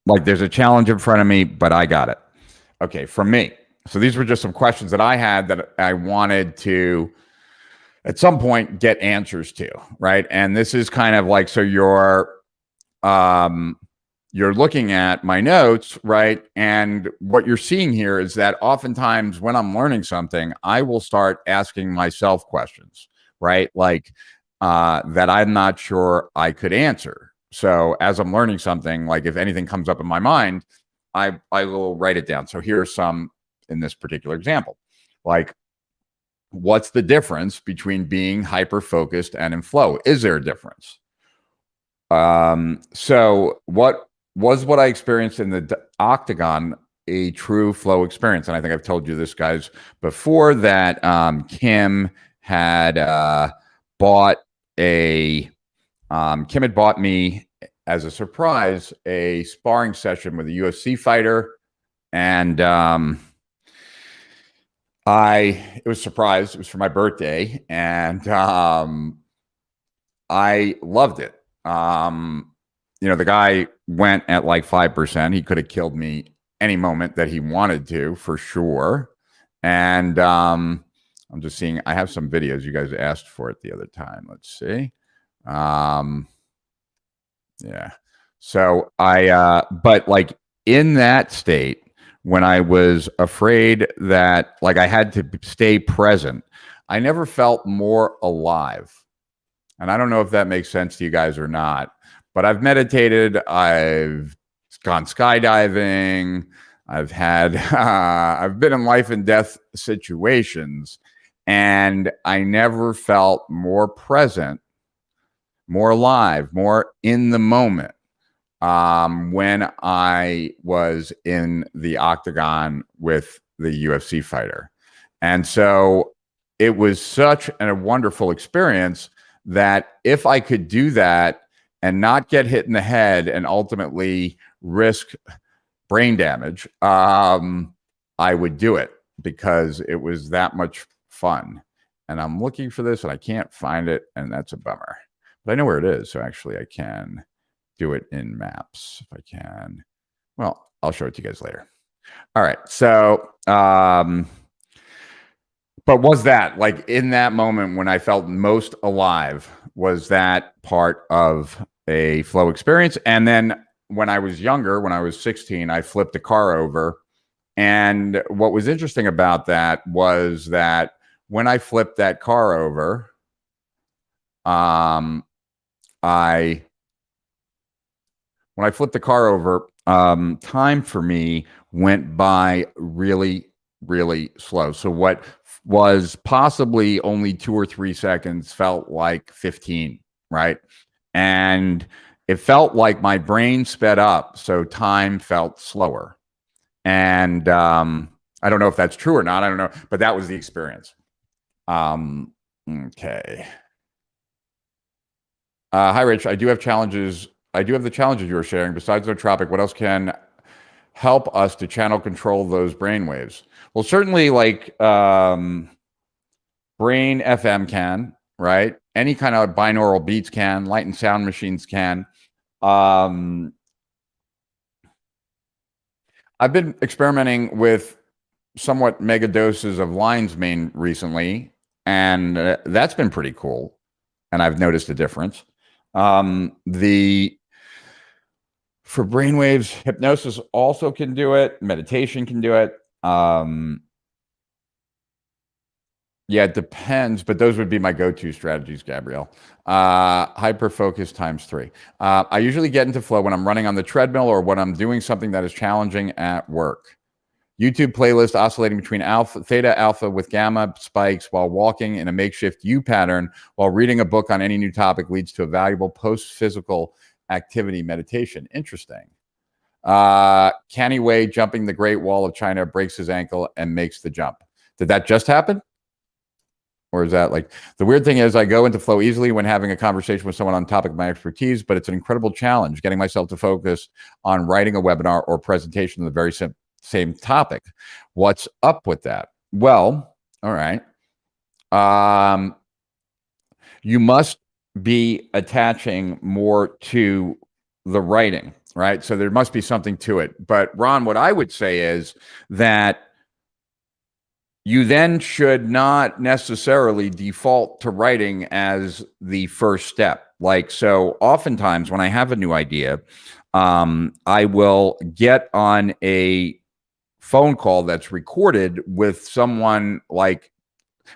Like there's a challenge in front of me, but I got it. Okay, from me. So these were just some questions that I had that I wanted to at some point get answers to, right? And this is kind of like, so you're looking at my notes, right? And what you're seeing here is that oftentimes when I'm learning something, I will start asking myself questions, right? Like that I'm not sure I could answer. So as I'm learning something, like if anything comes up in my mind, I will write it down. So here are some in this particular example. Like, what's the difference between being hyper-focused and in flow? Is there a difference? So what I experienced in the octagon a true flow experience? And I think I've told you this, guys, before, that Kim had bought me as a surprise a sparring session with a UFC fighter, and it was a surprise. It was for my birthday, and I loved it. You know, the guy went at like 5%. He could have killed me any moment that he wanted to, for sure. And I'm just seeing, I have some videos. You guys asked for it the other time. Let's see. Yeah. So but like in that state, when I was afraid that like I had to stay present, I never felt more alive. And I don't know if that makes sense to you guys or not, but I've meditated, I've gone skydiving, I've been in life and death situations, and I never felt more present, more alive, more in the moment when I was in the octagon with the UFC fighter. And so it was such a wonderful experience that if I could do that and not get hit in the head and ultimately risk brain damage, I would do it because it was that much fun. And I'm looking for this and I can't find it, and that's a bummer. But I know where it is, so actually I can do it in Maps if I can. Well, I'll show it to you guys later. All right, so but was that, like, in that moment when I felt most alive, was that part of a flow experience? And then when I was younger, when I was 16, I flipped a car over. And what was interesting about that was that when I flipped that car over, when I flipped the car over, time for me went by really, really slow. So what was possibly only 2 or 3 seconds felt like 15, right? And it felt like my brain sped up, so time felt slower. And I don't know if that's true or not. I don't know, but that was the experience. Okay. Hi, Rich. I do have challenges. I do have the challenges you were sharing. Besides nootropic, what else can help us to channel control those brain waves? Well, certainly like brain FM can, right? Any kind of binaural beats can, light and sound machines can. I've been experimenting with somewhat mega doses of lion's mane recently, and that's been pretty cool. And I've noticed a difference. For brainwaves, hypnosis also can do it. Meditation can do it. Yeah, it depends, but those would be my go-to strategies, Gabrielle. Hyper-focus ×3. I usually get into flow when I'm running on the treadmill or when I'm doing something that is challenging at work. YouTube playlist oscillating between theta alpha with gamma spikes while walking in a makeshift U pattern while reading a book on any new topic leads to a valuable post-physical activity meditation. Interesting. Canny Way jumping the Great Wall of China breaks his ankle and makes the jump. Did that just happen? Or is that like, the weird thing is I go into flow easily when having a conversation with someone on topic of my expertise, but it's an incredible challenge getting myself to focus on writing a webinar or presentation on the very same topic. What's up with that? Well, all right. You must be attaching more to the writing. right? So there must be something to it. But Ron, what I would say is that you then should not necessarily default to writing as the first step. Like, so oftentimes when I have a new idea, I will get on a phone call that's recorded with someone, like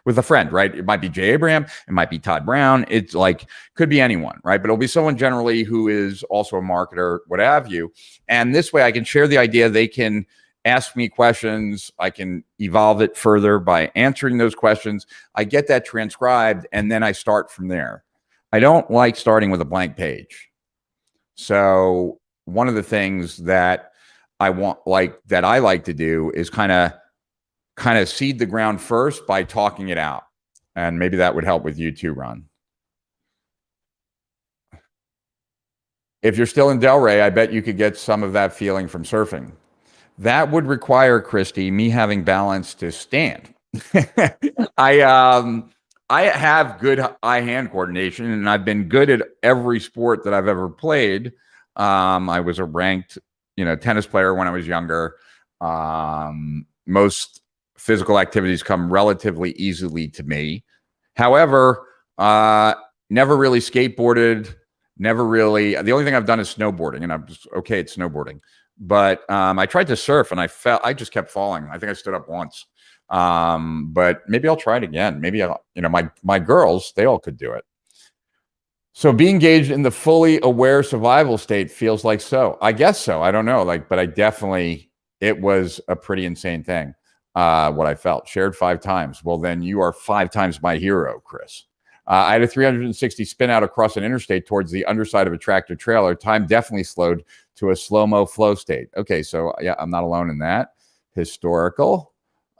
with a friend, right? It might be Jay Abraham, it might be Todd Brown. It's like, could be anyone, right? But it'll be someone generally who is also a marketer, what have you. And this way I can share the idea. They can ask me questions. I can evolve it further by answering those questions. I get that transcribed, and then I start from there. I don't like starting with a blank page. So one of the things that I like to do is kind of seed the ground first by talking it out. And maybe that would help with you too, Ron. If you're still in Delray, I bet you could get some of that feeling from surfing. That would require, Christy, me having balance to stand. I have good eye-hand coordination, and I've been good at every sport that I've ever played. I was a ranked, tennis player when I was younger. Most physical activities come relatively easily to me. However, never really skateboarded. Never really. The only thing I've done is snowboarding, and I'm just okay at snowboarding. But I tried to surf, and I just kept falling. I think I stood up once. But maybe I'll try it again. Maybe my girls, they all could do it. So being engaged in the fully aware survival state feels like so. I guess so. I don't know. But I definitely, it was a pretty insane thing. What I felt. Shared 5 times. Well, then you are 5 times my hero, Chris. I had a 360 spin out across an interstate towards the underside of a tractor trailer. Time definitely slowed to a slow-mo flow state. Okay, so yeah, I'm not alone in that. Historical.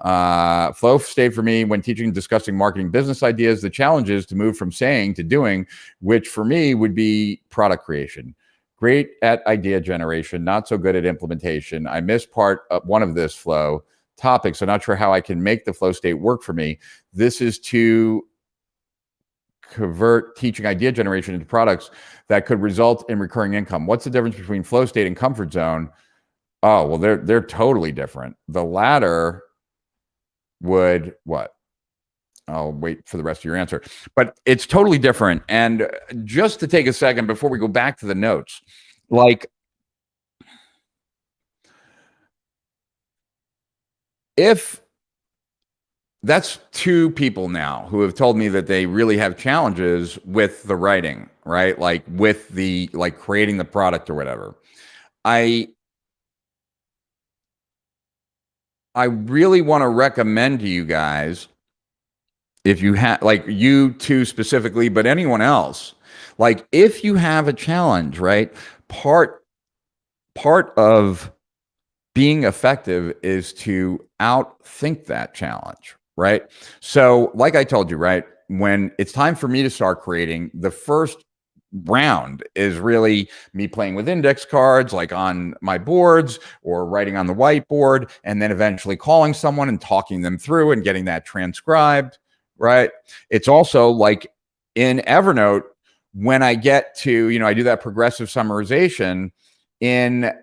Flow state for me when teaching and discussing marketing business ideas. The challenge is to move from saying to doing, which for me would be product creation. Great at idea generation, not so good at implementation. I missed one of this flow topic, so not sure how I can make the flow state work for me. This is to convert teaching idea generation into products that could result in recurring income. What's the difference between flow state and comfort zone? Oh, well, they're totally different. The latter would what? I'll wait for the rest of your answer. But it's totally different. And just to take a second before we go back to the notes, like if that's 2 people now who have told me that they really have challenges with the writing, right? Like with the creating the product or whatever. I really want to recommend to you guys, if you have, like you two specifically, but anyone else, like if you have a challenge, right? Part of being effective is to outthink that challenge. Right. So like I told you, right, when it's time for me to start creating, the first round is really me playing with index cards, like on my boards or writing on the whiteboard, and then eventually calling someone and talking them through and getting that transcribed. Right. It's also like in Evernote, when I get to, I do that progressive summarization in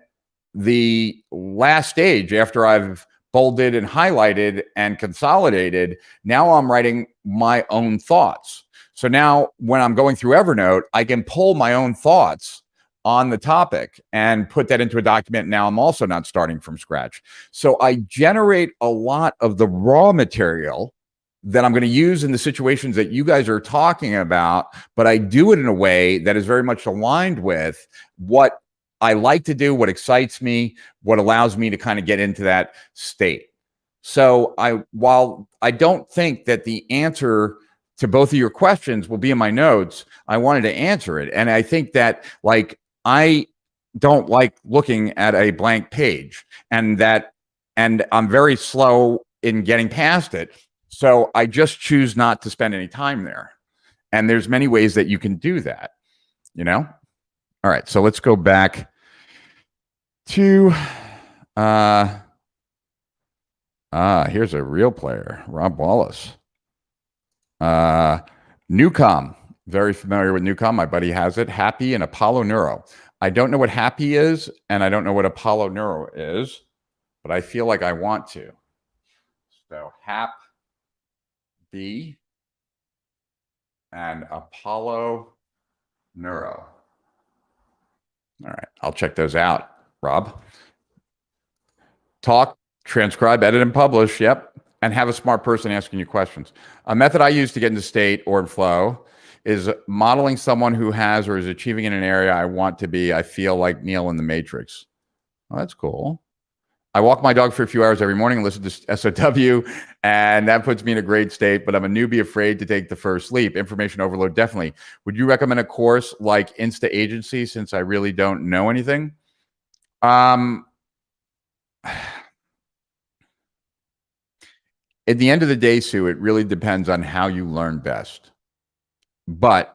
the last stage after I've bolded and highlighted and consolidated. Now I'm writing my own thoughts. So now when I'm going through Evernote, I can pull my own thoughts on the topic and put that into a document. Now I'm also not starting from scratch. So I generate a lot of the raw material that I'm going to use in the situations that you guys are talking about, but I do it in a way that is very much aligned with what I like to do, what excites me, what allows me to kind of get into that state. So while I don't think that the answer to both of your questions will be in my notes, I wanted to answer it. And I think that I don't like looking at a blank page, and I'm very slow in getting past it. So I just choose not to spend any time there. And there's many ways that you can do that, All right, so let's go back to here's a real player, Rob Wallace. Newcom, very familiar with Newcom. My buddy has it. Happy and Apollo Neuro. I don't know what happy is, and I don't know what Apollo Neuro is, but I feel like I want to. So Hap B and Apollo Neuro. All right, I'll check those out, Rob. Talk, transcribe, edit, and publish. Yep. And have a smart person asking you questions. A method I use to get into state or in flow is modeling someone who has or is achieving in an area I want to be. I feel like Neil in the Matrix. Oh, that's cool. I walk my dog for a few hours every morning and listen to SOW, and that puts me in a great state, but I'm a newbie afraid to take the first leap. Information overload, definitely. Would you recommend a course like Insta Agency since I really don't know anything? At the end of the day, Sue, it really depends on how you learn best. But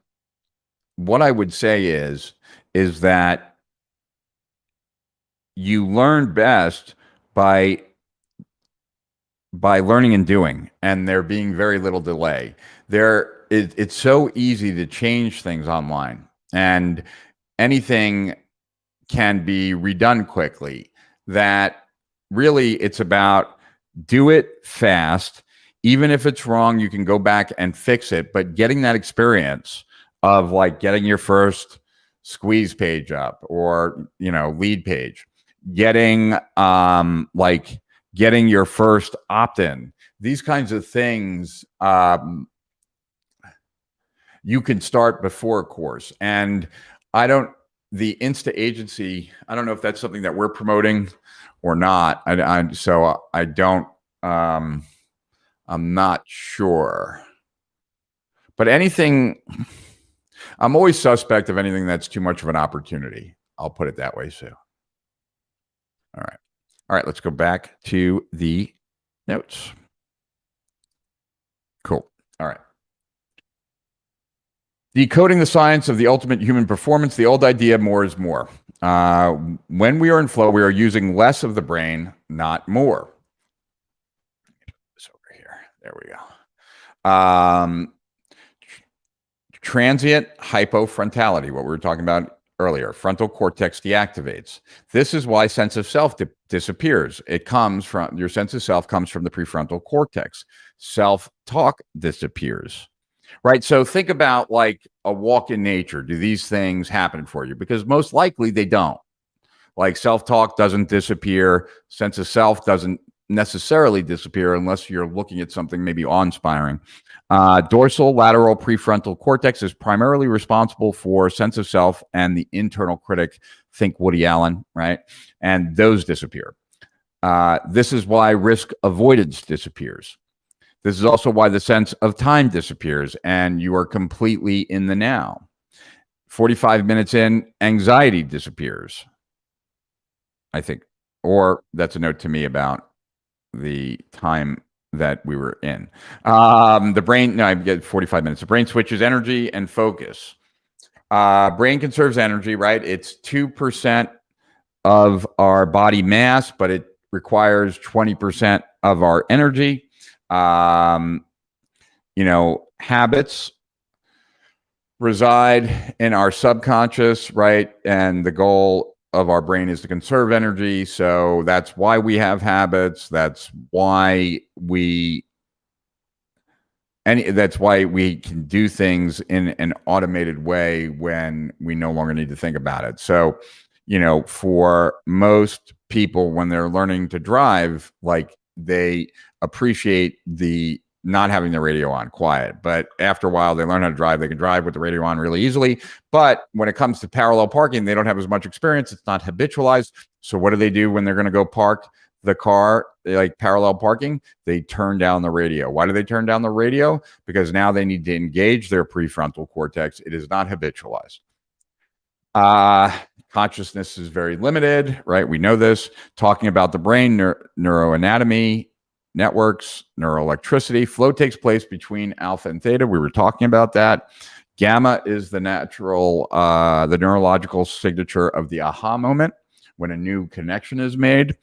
what I would say is that you learn best by learning and doing, and there being very little delay. It's so easy to change things online, and anything can be redone quickly, that really it's about do it fast. Even if it's wrong, you can go back and fix it. But getting that experience of like getting your first squeeze page up, or, lead page, getting getting your first opt-in, these kinds of things, you can start before a course. And the Insta Agency, I don't know if that's something that we're promoting or not. I'm not sure. But anything, I'm always suspect of anything that's too much of an opportunity. I'll put it that way, Sue. All right, let's go back to the notes. Cool. All right. Decoding the science of the ultimate human performance, the old idea, more is more. When we are in flow, we are using less of the brain, not more. This over here. There we go. Transient hypofrontality, what we were talking about earlier. Frontal cortex deactivates. This is why sense of self disappears. It comes from, your sense of self comes from the prefrontal cortex. Self-talk disappears. Right. So think about like a walk in nature. Do these things happen for you? Because most likely they don't. Like self-talk doesn't disappear. Sense of self doesn't necessarily disappear unless you're looking at something maybe awe-inspiring. Dorsal lateral prefrontal cortex is primarily responsible for sense of self and the internal critic. Think Woody Allen, right? And those disappear. This is why risk avoidance disappears. This is also why the sense of time disappears and you are completely in the now. 45 minutes in, anxiety disappears, I think. Or that's a note to me about the time that we were in. The brain, no, I get 45 minutes. The brain switches energy and focus. Brain conserves energy, right? It's 2% of our body mass, but it requires 20% of our energy. Habits reside in our subconscious, right? And the goal of our brain is to conserve energy. So that's why we have habits. That's why we can do things in an automated way when we no longer need to think about it. So, for most people, when they're learning to drive, like they appreciate the not having the radio on quiet, but after a while they learn how to drive. They can drive with the radio on really easily. But when it comes to parallel parking, they don't have as much experience. It's not habitualized. So what do they do when they're going to go park the car, like parallel parking? They turn down the radio. Why do they turn down the radio? Because now they need to engage their prefrontal cortex. It is not habitualized. Consciousness is very limited, right? We know this. Talking about the brain, neuroanatomy, networks, neuroelectricity. Flow takes place between alpha and theta. We were talking about that. Gamma is the neurological signature of the aha moment when a new connection is made.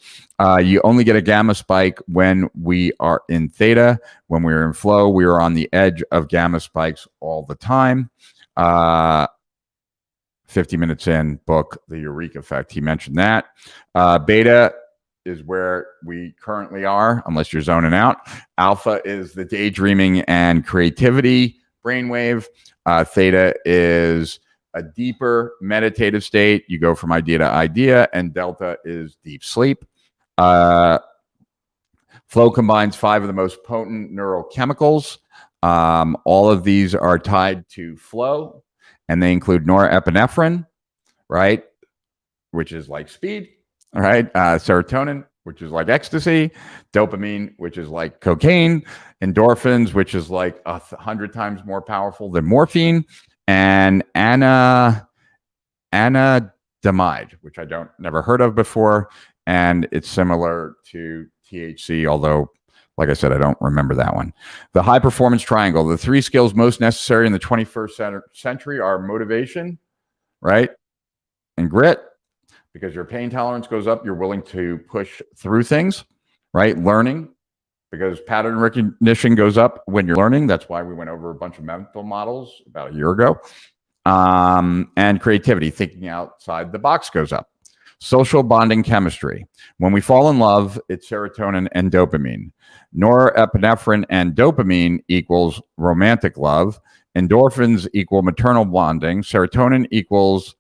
You only get a gamma spike when we are in theta. When we're in flow, we are on the edge of gamma spikes all the time. 50 minutes in, book The Eureka Effect. He mentioned that. Beta is where we currently are, unless you're zoning out. Alpha is the daydreaming and creativity brainwave. Theta is a deeper meditative state. You go from idea to idea, and delta is deep sleep. Flow combines 5 of the most potent neurochemicals. All of these are tied to flow, and they include norepinephrine, right, which is like speed, all right, serotonin, which is like ecstasy, dopamine, which is like cocaine, endorphins, which is like 100 times more powerful than morphine, and anandamide, which I never heard of before, and it's similar to THC, although, like I said, I don't remember that one. The high performance triangle. The 3 skills most necessary in the 21st century are motivation, right, and grit. Because your pain tolerance goes up, you're willing to push through things, right? Learning, because pattern recognition goes up when you're learning. That's why we went over a bunch of mental models about a year ago. And creativity, thinking outside the box, goes up. Social bonding chemistry. When we fall in love, it's serotonin and dopamine. Norepinephrine and dopamine equals romantic love. Endorphins equal maternal bonding. Serotonin equals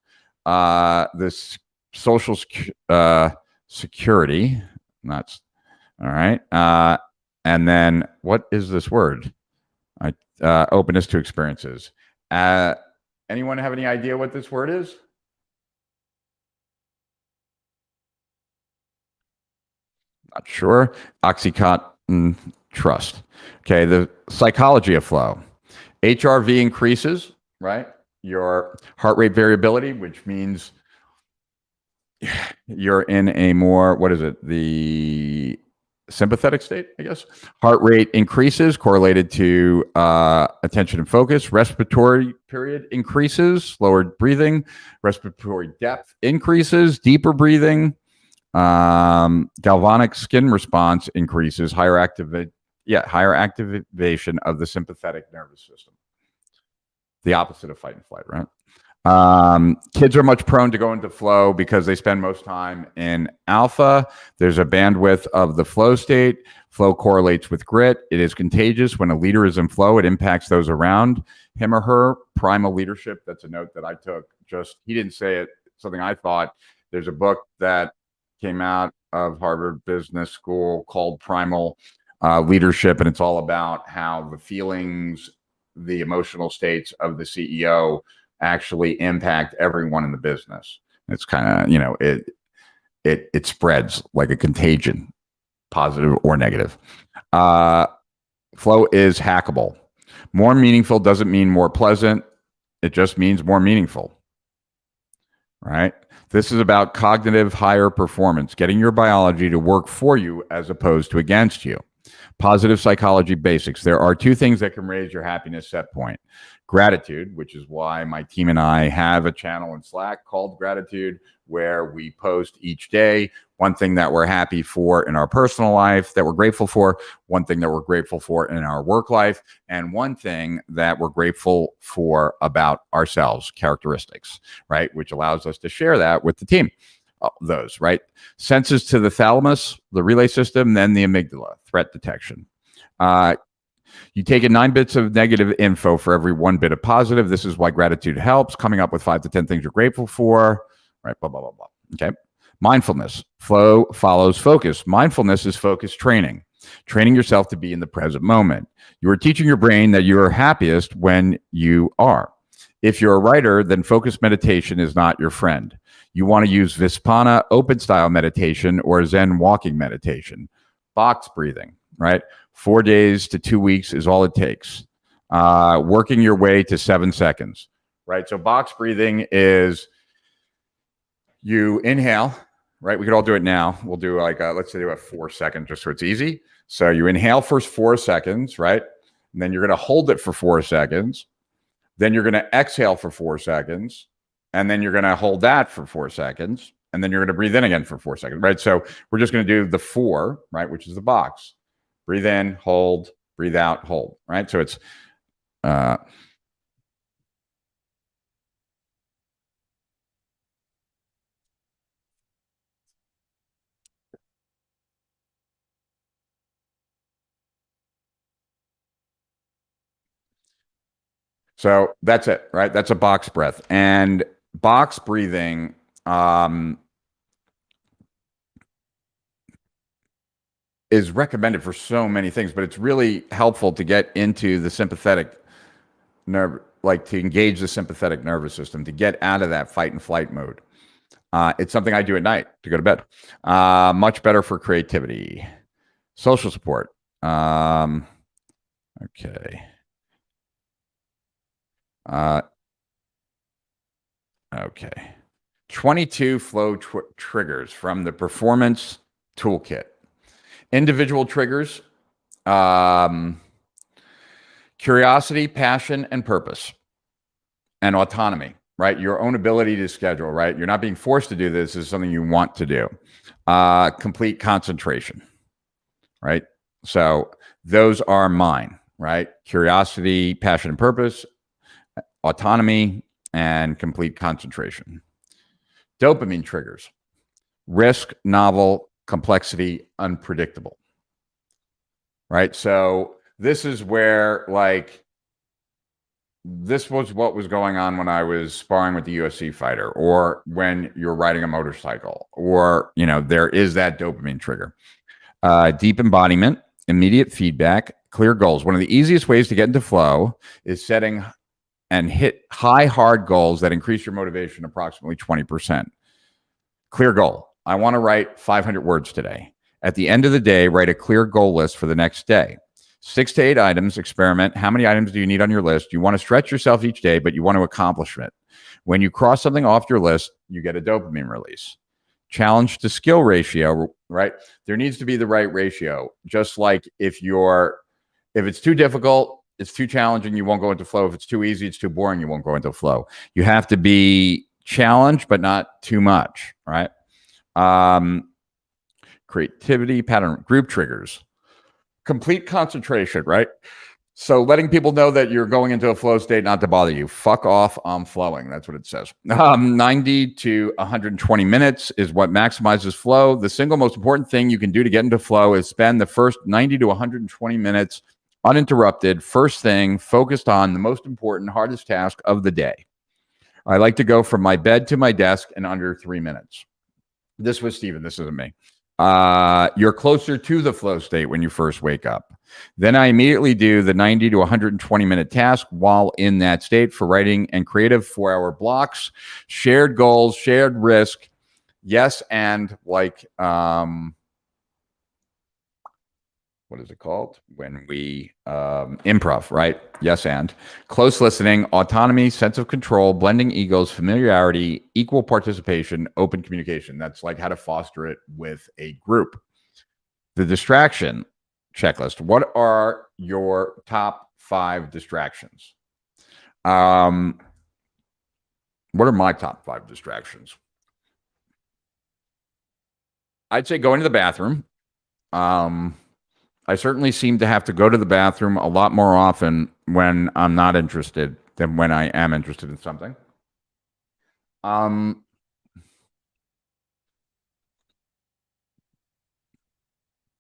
this social security. That's all right. And then what is this word? Openness to experiences. Anyone have any idea what this word is? Not sure. Oxycontin trust. Okay. The psychology of flow. HRV increases, right? Your heart rate variability, which means you're in a more, what is it? The sympathetic state, I guess. Heart rate increases correlated to attention and focus. Respiratory period increases, slower breathing. Respiratory depth increases, deeper breathing. Galvanic skin response increases, higher activation of the sympathetic nervous system. The opposite of fight and flight, right? Kids are much prone to go into flow because they spend most time in alpha. There's a bandwidth of the flow state. Flow correlates with grit. It is contagious. When a leader is in flow, it impacts those around him or her. Primal leadership. That's a note that I took. He didn't say it, something I thought. There's a book that came out of Harvard Business School called Primal Leadership, and it's all about how the feelings, the emotional states of the CEO actually impact everyone in the business. It's kind of, it spreads like a contagion, positive or negative. Flow is hackable. More meaningful doesn't mean more pleasant. It just means more meaningful, right? This is about cognitive higher performance, getting your biology to work for you as opposed to against you. Positive psychology basics. There are 2 things that can raise your happiness set point. Gratitude, which is why my team and I have a channel in Slack called Gratitude, where we post each day one thing that we're happy for in our personal life, that we're grateful for, one thing that we're grateful for in our work life, and one thing that we're grateful for about ourselves, characteristics, right? Which allows us to share that with the team. Those, right? Senses to the thalamus, the relay system, then the amygdala, threat detection. You take in 9 bits of negative info for every 1 bit of positive. This is why gratitude helps, coming up with 5 to 10 things you're grateful for, right? Blah, blah, blah, blah. Okay. Mindfulness. Flow follows focus. Mindfulness is focus training, training yourself to be in the present moment. You are teaching your brain that you are happiest when you are. If you're a writer, then focused meditation is not your friend. You want to use Vipassana open style meditation or Zen walking meditation. Box breathing, right? 4 days to 2 weeks is all it takes. Working your way to 7 seconds, right? So box breathing is you inhale, right? We could all do it now. We'll do like, let's say do a 4 seconds just so it's easy. So you inhale for 4 seconds, right? And then you're going to hold it for 4 seconds. Then you're going to exhale for 4 seconds. And then you're going to hold that for 4 seconds. And then you're going to breathe in again for 4 seconds, right? So we're just going to do the 4, right? Which is the box. Breathe in, hold, breathe out, hold, right? So it's So that's it, right? That's a box breath. And box breathing is recommended for so many things, but it's really helpful to get into the sympathetic nerve, like to engage the sympathetic nervous system, to get out of that fight and flight mode. It's something I do at night to go to bed. Much better for creativity. Social support. Okay. 22 flow triggers from the Performance Toolkit. Individual triggers, curiosity, passion, and purpose, and autonomy, right? Your own ability to schedule, right? You're not being forced to do this. This is something you want to do. Complete concentration, right? So those are mine, right? Curiosity, passion, and purpose, autonomy, and complete concentration. Dopamine triggers, risk, novel, complexity, unpredictable, right? So this is where, like, this was what was going on when I was sparring with the UFC fighter, or when you're riding a motorcycle, or, you know, there is that dopamine trigger. Deep embodiment, immediate feedback, clear goals. One of the easiest ways to get into flow is setting and hit high, hard goals that increase your motivation approximately 20%. Clear goal. I want to write 500 words today. At the end of the day, write a clear goal list for the next day. 6 to 8 items. Experiment. How many items do you need on your list? You want to stretch yourself each day, but you want to accomplish it. When you cross something off your list, you get a dopamine release. Challenge to skill ratio, right? There needs to be the right ratio. Just like if it's too difficult, it's too challenging, you won't go into flow. If it's too easy, it's too boring, you won't go into flow. You have to be challenged, but not too much, right? Creativity, pattern, group triggers, complete concentration, right? So letting people know that you're going into a flow state, not to bother you. Fuck off, I'm flowing. That's what it says. 90 to 120 minutes is what maximizes flow. The single most important thing you can do to get into flow is spend the first 90 to 120 minutes uninterrupted, first thing, focused on the most important, hardest task of the day. I like to go from my bed to my desk in under 3 minutes. This was Steven. This isn't me. You're closer to the flow state when you first wake up. Then I immediately do the 90 to 120 minute task while in that state for writing and creative 4-hour blocks, shared goals, shared risk. Yes. And like, what is it called? When we improv, right? Yes, and close listening, autonomy, sense of control, blending egos, familiarity, equal participation, open communication. That's like how to foster it with a group. The distraction checklist. What are your top 5 distractions? What are my top 5 distractions? I'd say going to the bathroom. I certainly seem to have to go to the bathroom a lot more often when I'm not interested than when I am interested in something.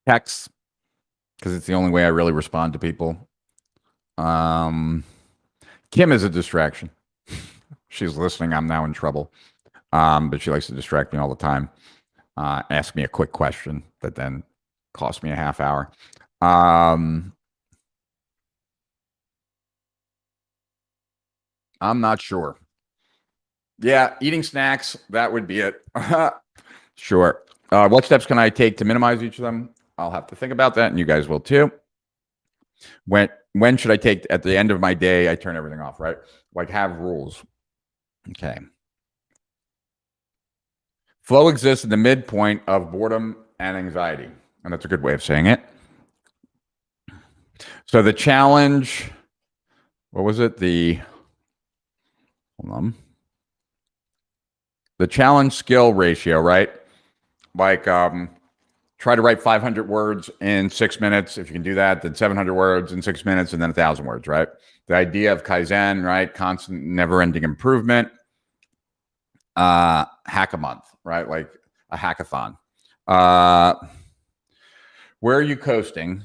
Texts, because it's the only way I really respond to people. Kim is a distraction. She's listening. I'm now in trouble. But she likes to distract me all the time. Ask me a quick question that then cost me a half hour. I'm not sure. Yeah, eating snacks, that would be it. Sure. What steps can I take to minimize each of them? I'll have to think about that, and you guys will too. When should I take, at the end of my day, I turn everything off, right? Like, have rules. Okay. Flow exists in the midpoint of boredom and anxiety. And that's a good way of saying it. So the challenge, what was it? The challenge skill ratio, right? Like, try to write 500 words in 6 minutes. If you can do that, then 700 words in 6 minutes, and then 1,000 words, right? The idea of Kaizen, right? Constant, never-ending improvement. Hack a month, right? Like a hackathon. Where are you coasting,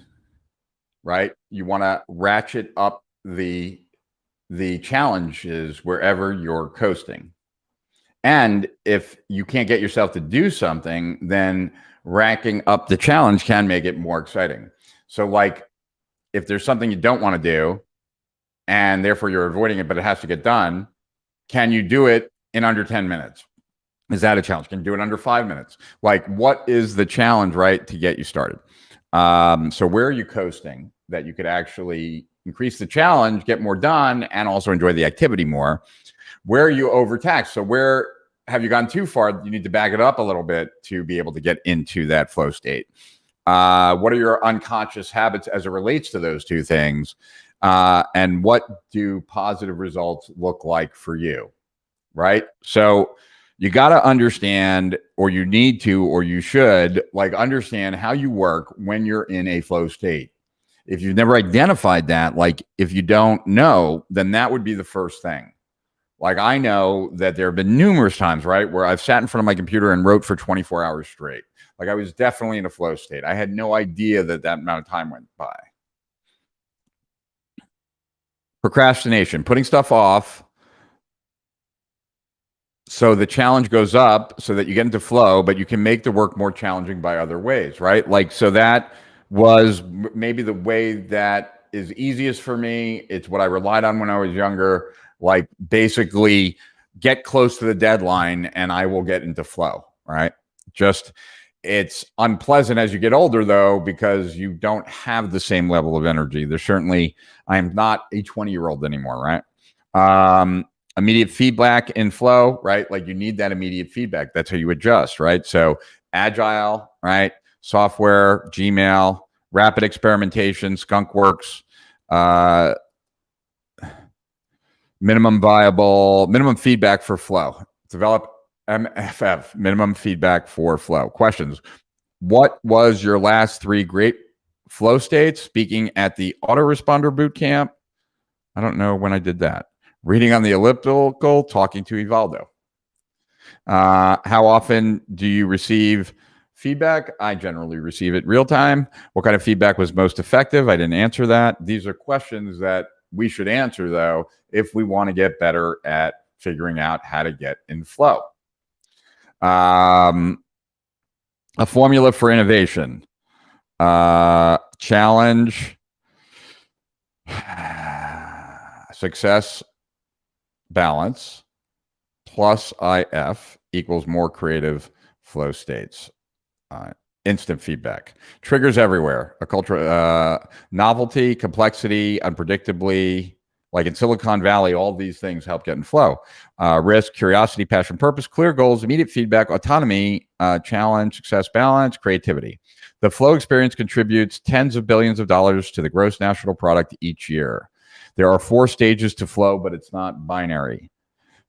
right? You want to ratchet up the the challenge is wherever you're coasting. And if you can't get yourself to do something, then racking up the challenge can make it more exciting. So like if there's something you don't want to do and therefore you're avoiding it, but it has to get done, can you do it in under 10 minutes? Is that a challenge? Can you do it under 5 minutes? Like what is the challenge, right, to get you started? So where are you coasting that you could actually increase the challenge, get more done, and also enjoy the activity more? Where are you overtaxed? So where have you gone too far? You need to back it up a little bit to be able to get into that flow state. What are your unconscious habits as it relates to those two things? And what do positive results look like for you, right? So you got to understand, or you need to, or you should, like understand how you work when you're in a flow state. If you've never identified that, like if you don't know, then that would be the first thing. Like I know that there have been numerous times, right, where I've sat in front of my computer and wrote for 24 hours straight. Like I was definitely in a flow state. I had no idea that that amount of time went by. Procrastination, putting stuff off so the challenge goes up so that you get into flow, but you can make the work more challenging by other ways, right? Like, so that was maybe the way that is easiest for me. It's what I relied on when I was younger. Like basically get close to the deadline and I will get into flow, right? Just, it's unpleasant as you get older though, because you don't have the same level of energy. There's certainly, I'm not a 20-year-old anymore, right? Immediate feedback in flow, right? Like you need that immediate feedback. That's how you adjust, right? So agile, right? Software, Gmail, rapid experimentation, skunkworks, minimum feedback for flow. Develop MFF, minimum feedback for flow. Questions. What was your last 3 great flow states? Speaking at the autoresponder boot camp. I don't know when I did that. Reading on the elliptical, talking to Evaldo. How often do you receive feedback? I generally receive it real time. What kind of feedback was most effective? I didn't answer that. These are questions that we should answer, though, if we want to get better at figuring out how to get in flow. A formula for innovation. Challenge, success, balance, plus IF equals more creative flow states. Instant feedback. Triggers everywhere. A culture, novelty, complexity, unpredictably, like in Silicon Valley, all these things help get in flow. Risk, curiosity, passion, purpose, clear goals, immediate feedback, autonomy, challenge, success, balance, creativity. The flow experience contributes tens of billions of dollars to the gross national product each year. There are 4 stages to flow, but it's not binary.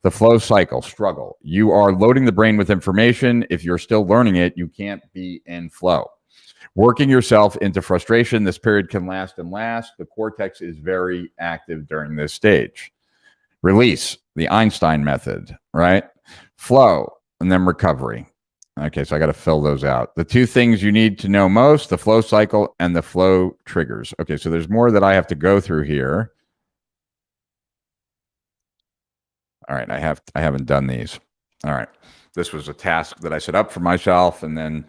The flow cycle, struggle. You are loading the brain with information. If you're still learning it, you can't be in flow. Working yourself into frustration. This period can last and last. The cortex is very active during this stage. Release, the Einstein method, right? Flow, and then recovery. Okay, so I got to fill those out. The 2 things you need to know most, the flow cycle and the flow triggers. Okay, so there's more that I have to go through here. All right, I haven't done these. All right, this was a task that I set up for myself and then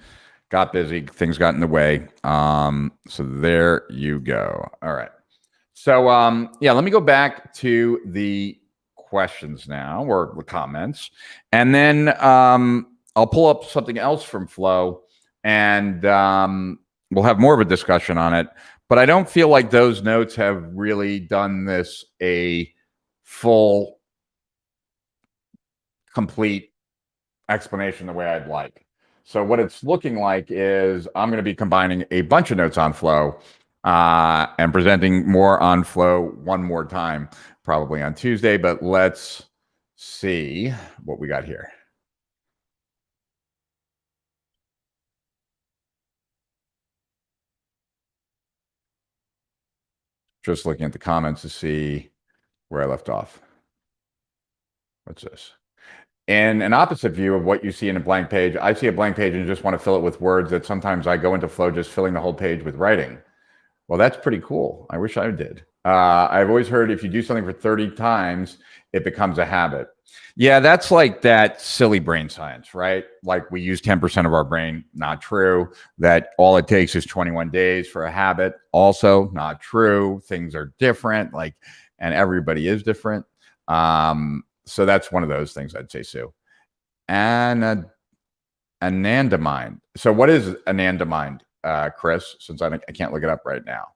got busy. Things got in the way. So there you go. All right. So yeah, let me go back to the questions now, or the comments, and then I'll pull up something else from Flow, and we'll have more of a discussion on it. But I don't feel like those notes have really done this a full, complete explanation the way I'd like. So what it's looking like is I'm going to be combining a bunch of notes on Flow and presenting more on Flow one more time, probably on Tuesday. But let's see what we got here. Just looking at the comments to see where I left off. What's this? In an opposite view of what you see in a blank page, I see a blank page and just want to fill it with words that sometimes I go into Flow just filling the whole page with writing. Well, that's pretty cool. I wish I did. I've always heard if you do something for 30 times, it becomes a habit. Yeah, that's like that silly brain science, right? Like we use 10% of our brain. Not true. That all it takes is 21 days for a habit. Also not true. Things are different, like, and everybody is different. So that's one of those things I'd say, Sue. And anandamide. So what is anandamide, Chris, since I can't look it up right now?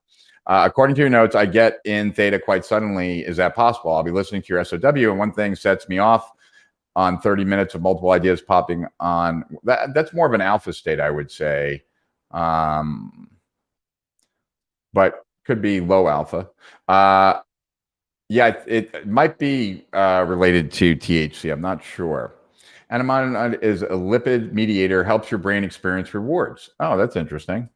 According to your notes, I get in theta quite suddenly. Is that possible? I'll be listening to your SOW, and one thing sets me off on 30 minutes of multiple ideas popping on. That's more of an alpha state, I would say, but could be low alpha. Yeah, it might be related to THC. I'm not sure. Anandamide is a lipid mediator, helps your brain experience rewards. Oh, that's interesting.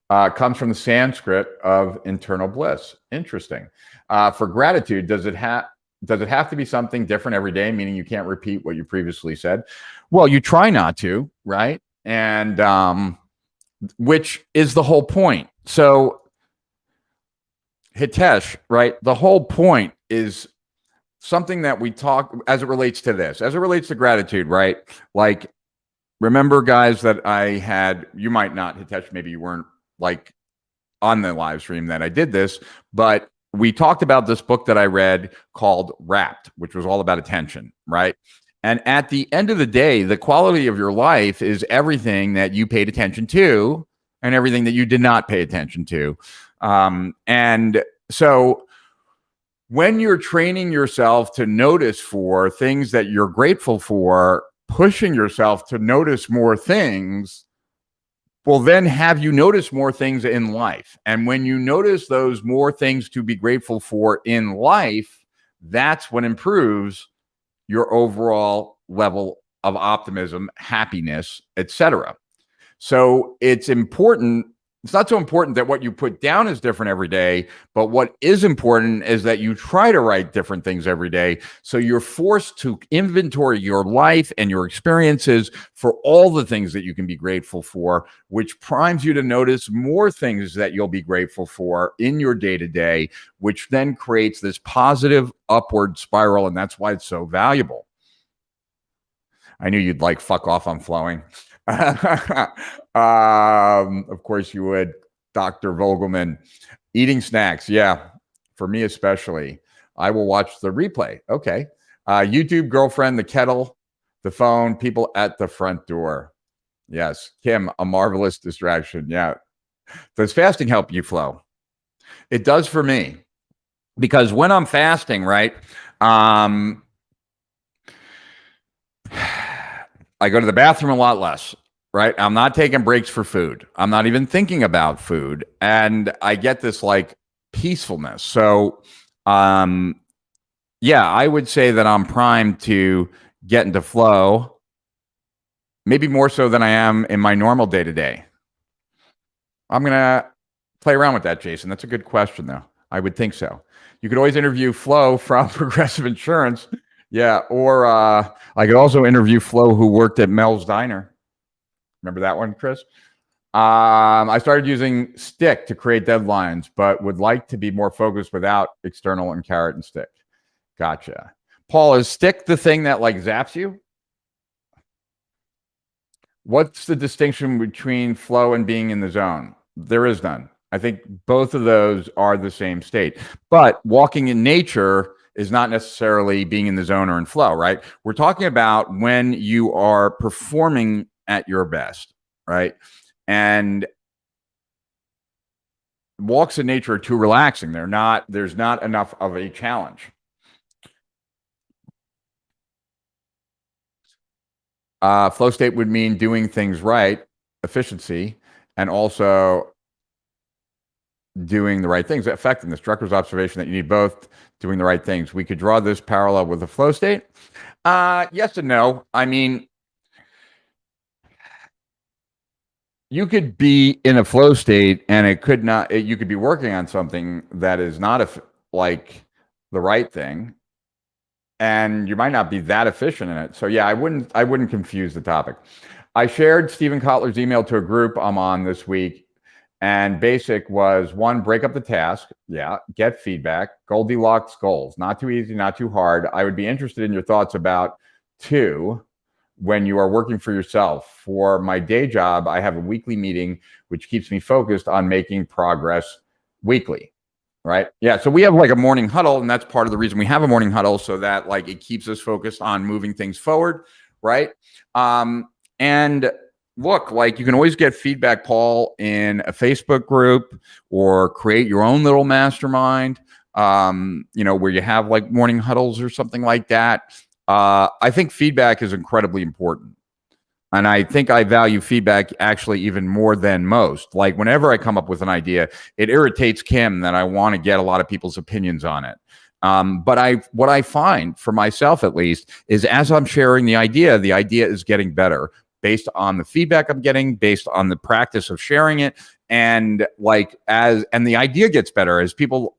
Comes from the Sanskrit of internal bliss. Interesting. For gratitude, does it have to be something different every day, meaning you can't repeat what you previously said? Well, you try not to, right? And which is the whole point. So, Hitesh, right? The whole point is something that we talk as it relates to this, as it relates to gratitude, right? Like, remember, guys, that I had, you might not, Hitesh, maybe you weren't like on the live stream that I did this, but we talked about this book that I read called Wrapped, which was all about attention, right? And at the end of the day, the quality of your life is everything that you paid attention to and everything that you did not pay attention to. And so when you're training yourself to notice for things that you're grateful for, pushing yourself to notice more things will then have you notice more things in life. And when you notice those more things to be grateful for in life, that's what improves your overall level of optimism, happiness, etc. So it's important. It's not so important that what you put down is different every day, but what is important is that you try to write different things every day. So you're forced to inventory your life and your experiences for all the things that you can be grateful for, which primes you to notice more things that you'll be grateful for in your day-to-day, which then creates this positive upward spiral. And that's why it's so valuable. I knew you'd like fuck off, I'm flowing. Of course you would, Dr. Vogelman. Eating snacks, yeah, for me especially. I will watch the replay. Okay. YouTube, girlfriend, the kettle, the phone, people at the front door. Yes. Kim, a marvelous distraction. Yeah. Does fasting help you flow? It does for me. Because when I'm fasting, right, I go to the bathroom a lot less, right? I'm not taking breaks for food. I'm not even thinking about food. And I get this like peacefulness. So, yeah, I would say that I'm primed to get into flow, maybe more so than I am in my normal day-to-day. I'm going to play around with that, Jason. That's a good question, though. I would think so. You could always interview Flo from Progressive Insurance. Yeah, or I could also interview Flo, who worked at Mel's Diner. Remember that one, Chris? I started using Stick to create deadlines, but would like to be more focused without external and carrot and stick. Gotcha. Paul, is Stick the thing that like zaps you? What's the distinction between flow and being in the zone? There is none. I think both of those are the same state. But walking in nature is not necessarily being in the zone or in flow, right? We're talking about when you are performing at your best, right? And walks in nature are too relaxing. There's not enough of a challenge. Flow state would mean doing things right, efficiency, and also doing the right things. Effectiveness, Drucker's observation that you need both doing the right things. We could draw this parallel with the flow state. Yes and no. I mean, you could be in a flow state and it could not, you could be working on something that is not like the right thing, and you might not be that efficient in it. So yeah, I wouldn't confuse the topic. I shared Stephen Kotler's email to a group I'm on this week. And basic was 1, break up the task. Yeah. Get feedback. Goldilocks goals. Not too easy, not too hard. I would be interested in your thoughts about 2, when you are working for yourself. For my day job, I have a weekly meeting, which keeps me focused on making progress weekly. Right. Yeah. So we have like a morning huddle, and that's part of the reason we have a morning huddle, so that like it keeps us focused on moving things forward. Right. And look, like you can always get feedback, Paul, in a Facebook group or create your own little mastermind, where you have like morning huddles or something like that. I think feedback is incredibly important. And I think I value feedback actually even more than most. Like whenever I come up with an idea, it irritates Kim that I want to get a lot of people's opinions on it. But what I find for myself, at least, is as I'm sharing the idea is getting better based on the feedback I'm getting, based on the practice of sharing it. And the idea gets better as people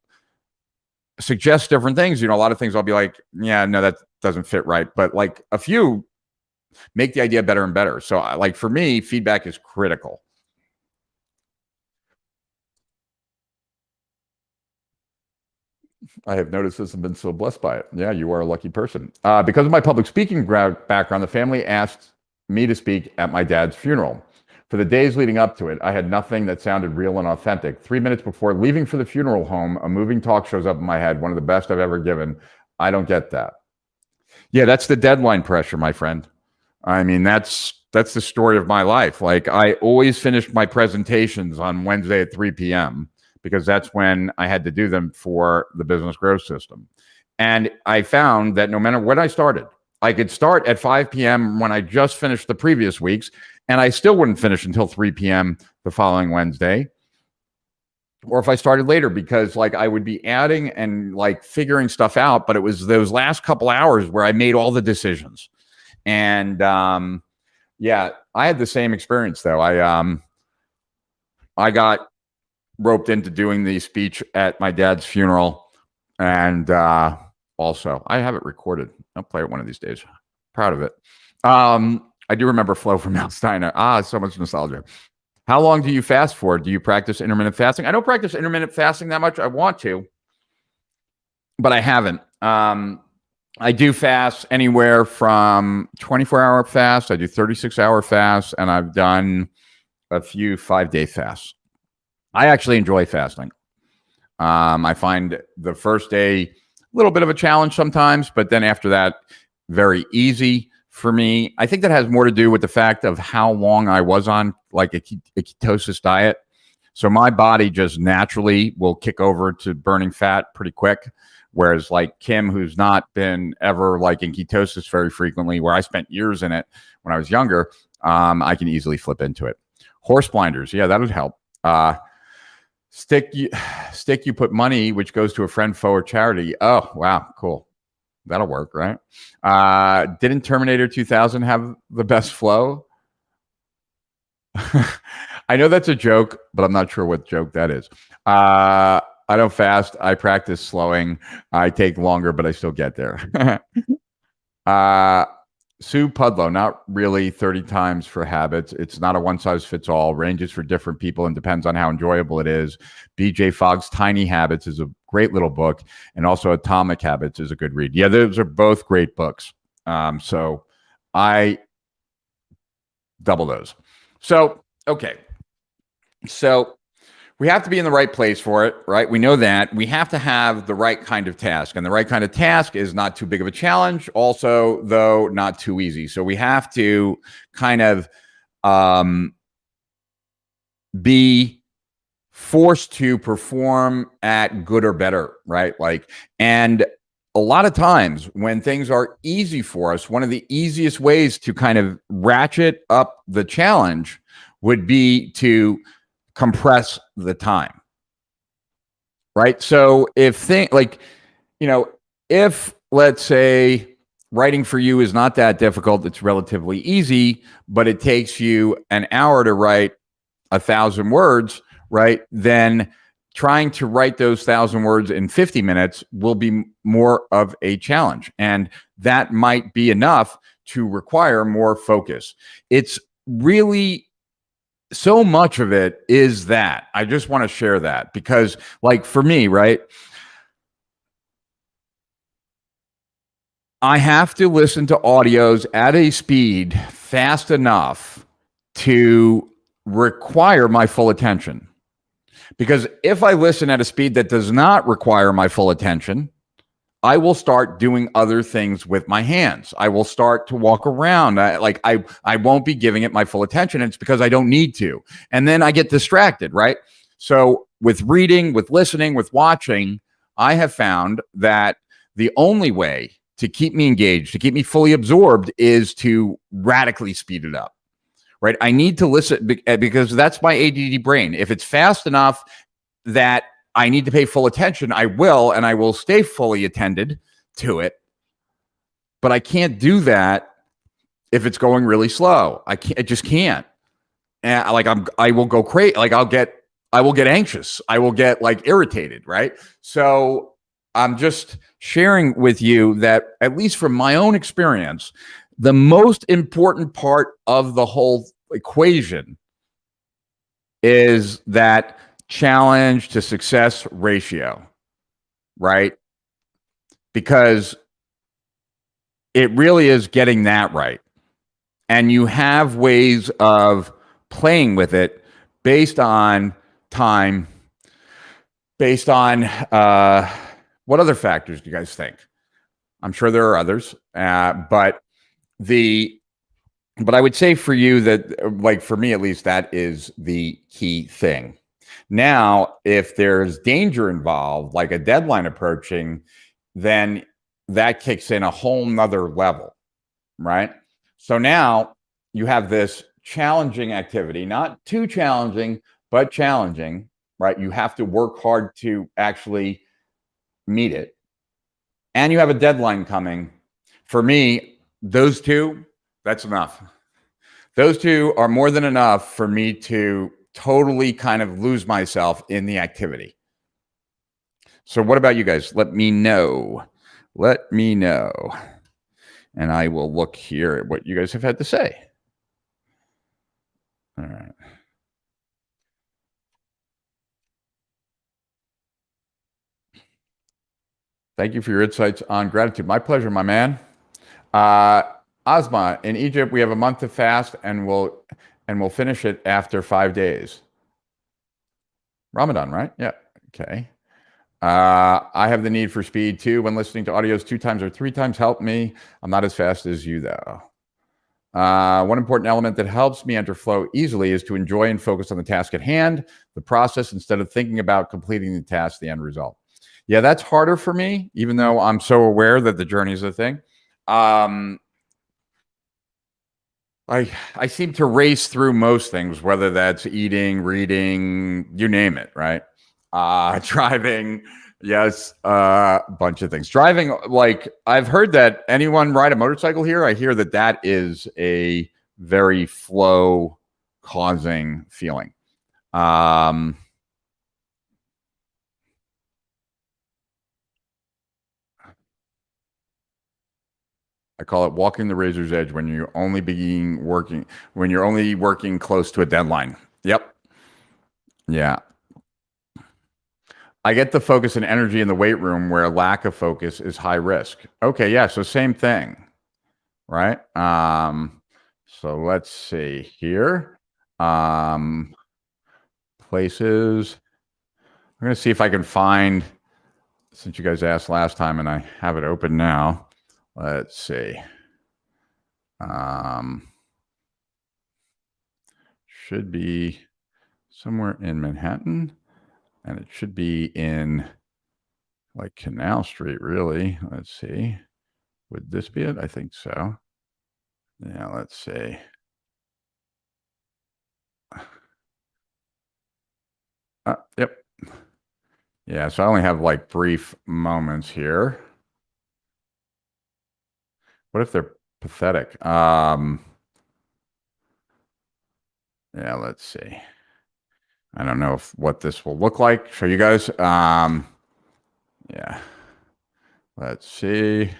suggest different things. A lot of things I'll be like, yeah, no, that doesn't fit right. But like a few make the idea better and better. So like for me, feedback is critical. I have noticed this and been so blessed by it. Yeah, you are a lucky person. Because of my public speaking background, the family asked me to speak at my dad's funeral. For the days leading up to it, I had nothing that sounded real and authentic. 3 minutes before leaving for the funeral home, a moving talk shows up in my head, one of the best I've ever given. I don't get that. Yeah, that's the deadline pressure, my friend. I mean, that's the story of my life. Like I always finished my presentations on Wednesday at 3 p.m. because that's when I had to do them for the business growth system. And I found that no matter when I started, I could start at 5 p.m. when I just finished the previous weeks, and I still wouldn't finish until 3 p.m. the following Wednesday. Or if I started later, because like I would be adding and like figuring stuff out, but it was those last couple hours where I made all the decisions. And yeah, I had the same experience though. I got roped into doing the speech at my dad's funeral, and also I have it recorded. I'll play it one of these days. Proud of it. I do remember Flo from Mount Steiner. So much nostalgia. How long do you fast for? Do you practice intermittent fasting? I don't practice intermittent fasting that much. I want to, but I haven't. I do fast anywhere from 24-hour fasts. I do 36-hour fasts, and I've done a few 5-day fasts. I actually enjoy fasting. I find the first day a little bit of a challenge sometimes, but then after that, very easy for me. I think that has more to do with the fact of how long I was on like a ketosis diet. So my body just naturally will kick over to burning fat pretty quick. Whereas like Kim, who's not been ever like in ketosis very frequently, where I spent years in it when I was younger, I can easily flip into it. Horse blinders. Yeah, that would help. Stick, you put money, which goes to a friend, foe, or charity. Oh, wow. Cool. That'll work, right? Didn't Terminator 2000 have the best flow? I know that's a joke, but I'm not sure what joke that is. I don't fast. I practice slowing. I take longer, but I still get there. Sue Pudlow, not really 30 times for habits. It's not a one-size-fits-all. Ranges for different people and depends on how enjoyable it is. BJ Fogg's Tiny Habits is a great little book, and also Atomic Habits is a good read. Yeah, those are both great books. So I double those. So, okay. So we have to be in the right place for it, right? We know that. We have to have the right kind of task. And the right kind of task is not too big of a challenge. Also, though, not too easy. So we have to kind of be forced to perform at good or better, right? Like, and a lot of times when things are easy for us, one of the easiest ways to kind of ratchet up the challenge would be to compress the time, right? So if let's say writing for you is not that difficult, it's relatively easy, but it takes you an hour to write 1,000 words, right? Then trying to write those 1,000 words in 50 minutes will be more of a challenge. And that might be enough to require more focus. It's really so much of it is that. I just want to share that because, like, for me, right, I have to listen to audios at a speed fast enough to require my full attention. Because if I listen at a speed that does not require my full attention, I will start doing other things with my hands. I will start to walk around. I won't be giving it my full attention. It's because I don't need to. And then I get distracted, right? So with reading, with listening, with watching, I have found that the only way to keep me engaged, to keep me fully absorbed, is to radically speed it up, right? I need to listen because that's my ADD brain. If it's fast enough that I need to pay full attention, I will, and I will stay fully attended to it. But I can't do that if it's going really slow. I just can't. And I will go crazy. Like I will get anxious. I will get like irritated, right? So I'm just sharing with you that, at least from my own experience, the most important part of the whole equation is that challenge to success ratio, right? Because it really is getting that right. And you have ways of playing with it based on time, based on what other factors do you guys think? I'm sure there are others, but I would say for you that, like for me at least, that is the key thing. Now, if there's danger involved, like a deadline approaching, then that kicks in a whole nother level, right? So now you have this challenging activity, not too challenging, but challenging, right? You have to work hard to actually meet it. And you have a deadline coming. For me, those two, that's enough. Those two are more than enough for me to totally kind of lose myself in the activity. So what about you guys? Let me know. Let me know. And I will look here at what you guys have had to say. All right. Thank you for your insights on gratitude. My pleasure, my man. Asma, in Egypt, we have a month to fast, and we'll finish it after 5 days. Ramadan, right? Yeah. Okay. I have the need for speed too. When listening to audios 2 times or 3 times help me. I'm not as fast as you though. One important element that helps me enter flow easily is to enjoy and focus on the task at hand, the process, instead of thinking about completing the task, the end result. Yeah, that's harder for me, even though I'm so aware that the journey is a thing. I seem to race through most things, whether that's eating, reading, you name it, right? Driving, yes, a bunch of things. Driving, like I've heard that anyone ride a motorcycle here, I hear that that is a very flow causing feeling. I call it walking the razor's edge when you're only working close to a deadline. Yep. Yeah. I get the focus and energy in the weight room where lack of focus is high risk. Okay, yeah, so same thing, right? So let's see here. Places. I'm going to see if I can find, since you guys asked last time and I have it open now. Let's see. Should be somewhere in Manhattan, and it should be in like Canal Street, really. Let's see. Would this be it? I think so. Yeah, let's see. Yep. Yeah, so I only have like brief moments here. What if they're pathetic? Yeah, let's see. I don't know what this will look like. Show you guys. Yeah. Let's see.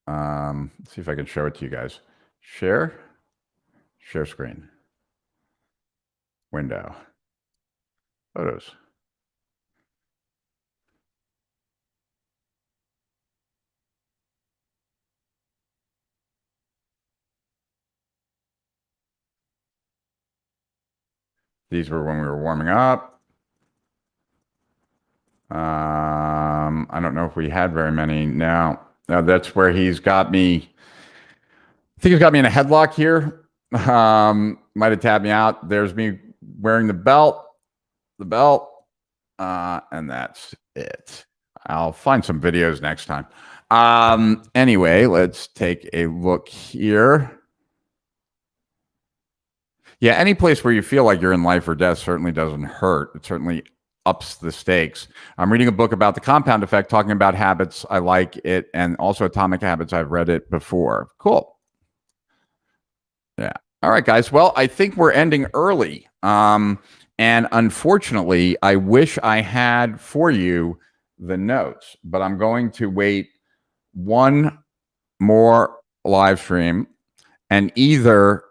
Let's see if I can show it to you guys. Share. Share screen. Window. Photos. These were when we were warming up. I don't know if we had very many. No, that's where he's got me. I think he's got me in a headlock here. Might have tapped me out. There's me wearing the belt, and that's it. I'll find some videos next time. Anyway, let's take a look here. Yeah, any place where you feel like you're in life or death certainly doesn't hurt. It certainly ups the stakes. I'm reading a book about the compound effect, talking about habits. I like it. And also Atomic Habits. I've read it before. Cool. Yeah. All right, guys. Well, I think we're ending early. And unfortunately, I wish I had for you the notes, but I'm going to wait one more live stream, and either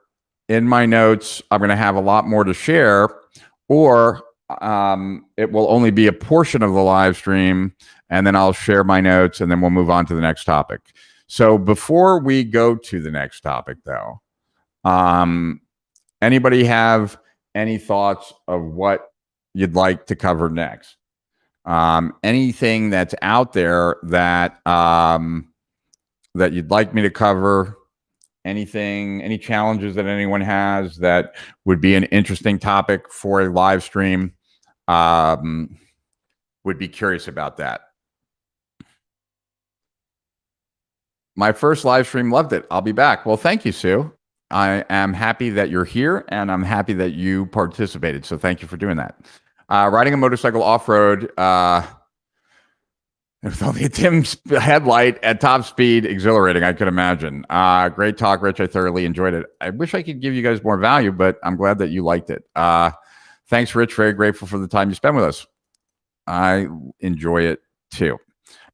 in my notes, I'm going to have a lot more to share, or it will only be a portion of the live stream, and then I'll share my notes, and then we'll move on to the next topic. So before we go to the next topic, though, anybody have any thoughts of what you'd like to cover next? Anything that's out there that that you'd like me to cover? Anything, any challenges that anyone has that would be an interesting topic for a live stream? Would be curious about that. My first live stream, loved it. I'll be back. Well, thank you, Sue. I am happy that you're here, and I'm happy that you participated. So thank you for doing that. Riding a motorcycle off-road with only a dim headlight at top speed, exhilarating, I could imagine. Great talk, Rich. I thoroughly enjoyed it. I wish I could give you guys more value, but I'm glad that you liked it. Thanks, Rich. Very grateful for the time you spent with us. I enjoy it too.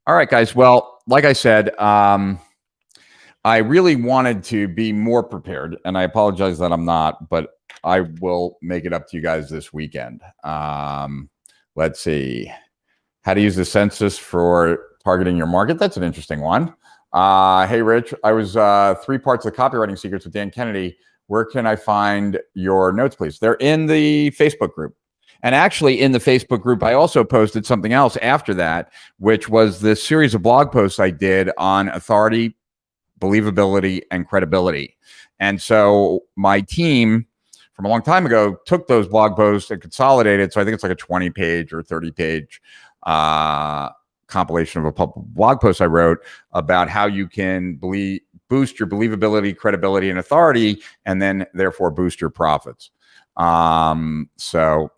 All right, guys. Well, like I said, I really wanted to be more prepared, and I apologize that I'm not, but I will make it up to you guys this weekend. Let's see. How to use the census for targeting your market. That's an interesting one. Hey, Rich, I was 3 parts of the copywriting secrets with Dan Kennedy. Where can I find your notes, please? They're in the Facebook group. And actually in the Facebook group, I also posted something else after that, which was this series of blog posts I did on authority, believability, and credibility. And so my team from a long time ago took those blog posts and consolidated. So I think it's like a 20-page or 30-page compilation of a blog post I wrote about how you can boost your believability, credibility, and authority, and then therefore boost your profits. So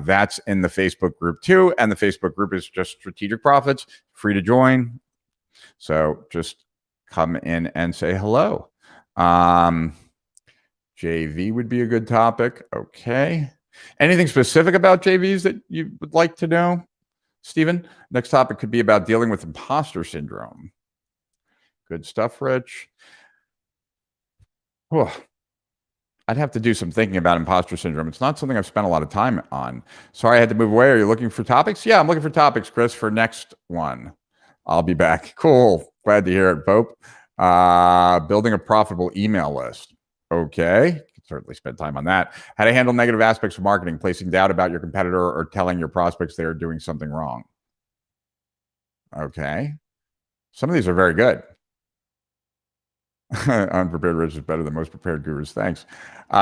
that's in the Facebook group too. And the Facebook group is just Strategic Profits, free to join. So just come in and say hello. JV would be a good topic. Okay. Anything specific about JVs that you would like to know, Stephen? Next topic could be about dealing with imposter syndrome. Good stuff, Rich. Whew. I'd have to do some thinking about imposter syndrome. It's not something I've spent a lot of time on. Sorry, I had to move away. Are you looking for topics? Yeah, I'm looking for topics, Chris, for next one. I'll be back. Cool. Glad to hear it, Pope. Building a profitable email list. Okay. Certainly spend time on that. How to handle negative aspects of marketing, placing doubt about your competitor or telling your prospects they are doing something wrong. Okay. Some of these are very good. Unprepared Rich is better than most prepared gurus. Thanks.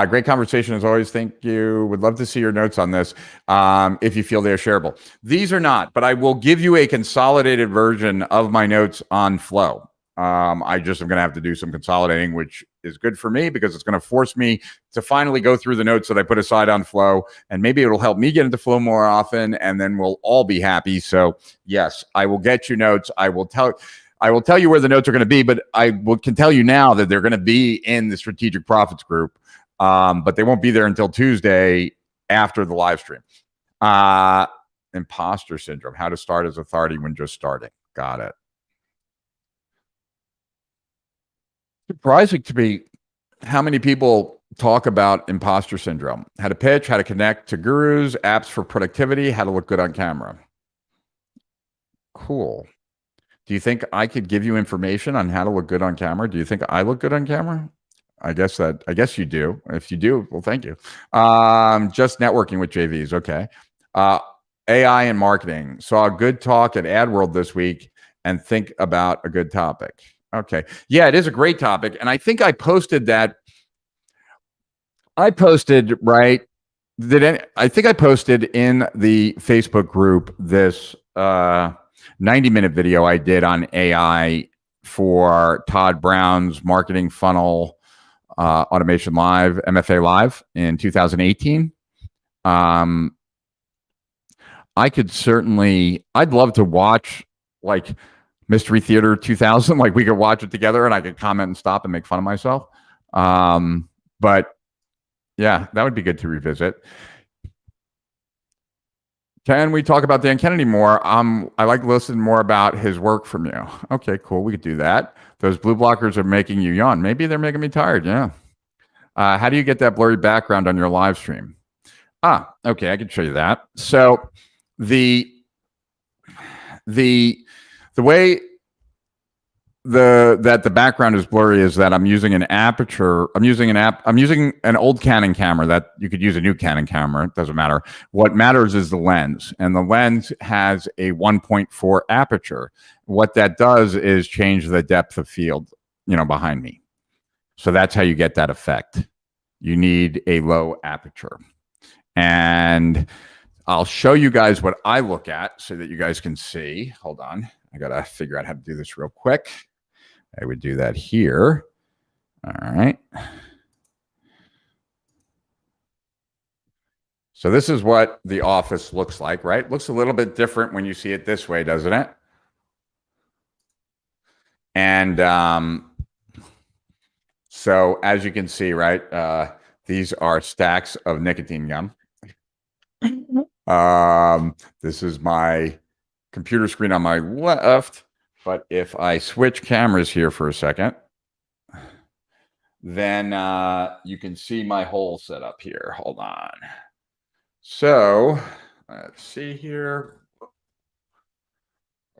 Great conversation as always. Thank you. Would love to see your notes on this if you feel they are shareable. These are not, but I will give you a consolidated version of my notes on Flow. I just am going to have to do some consolidating, which is good for me because it's going to force me to finally go through the notes that I put aside on Flow, and maybe it'll help me get into Flow more often, and then we'll all be happy. So yes, I will get you notes. I will tell you where the notes are going to be, but can tell you now that they're going to be in the Strategic Profits group, but they won't be there until Tuesday after the live stream. Imposter syndrome, how to start as authority when just starting. Got it. Surprising to me how many people talk about imposter syndrome, how to pitch, how to connect to gurus, apps for productivity, how to look good on camera. Cool. Do you think I could give you information on how to look good on camera? Do you think I look good on camera? I guess you do. If you do, well, thank you. Just networking with JVs. Okay. AI and marketing. Saw a good talk at AdWorld this week and think about a good topic. Okay. Yeah, it is a great topic. And I think I posted that. I posted in the Facebook group this 90-minute video I did on AI for Todd Brown's Marketing Funnel Automation Live, MFA Live in 2018. I'd love to watch like Mystery Theater 2000, like we could watch it together and I could comment and stop and make fun of myself. But yeah, that would be good to revisit. Can we talk about Dan Kennedy more? I like to listen more about his work from you. Okay, cool. We could do that. Those blue blockers are making you yawn. Maybe they're making me tired. Yeah. How do you get that blurry background on your live stream? Okay. I can show you that. So the way that the background is blurry is that I'm using an aperture. I'm using an old Canon camera that you could use a new Canon camera. It doesn't matter. What matters is the lens, and the lens has a 1.4 aperture. What that does is change the depth of field, behind me. So that's how you get that effect. You need a low aperture. And I'll show you guys what I look at so that you guys can see. Hold on. I got to figure out how to do this real quick. I would do that here. All right. So this is what the office looks like, right? Looks a little bit different when you see it this way, doesn't it? And so as you can see, right, these are stacks of nicotine gum. This is my computer screen on my left. But if I switch cameras here for a second, then you can see my whole setup here. Hold on. So let's see here.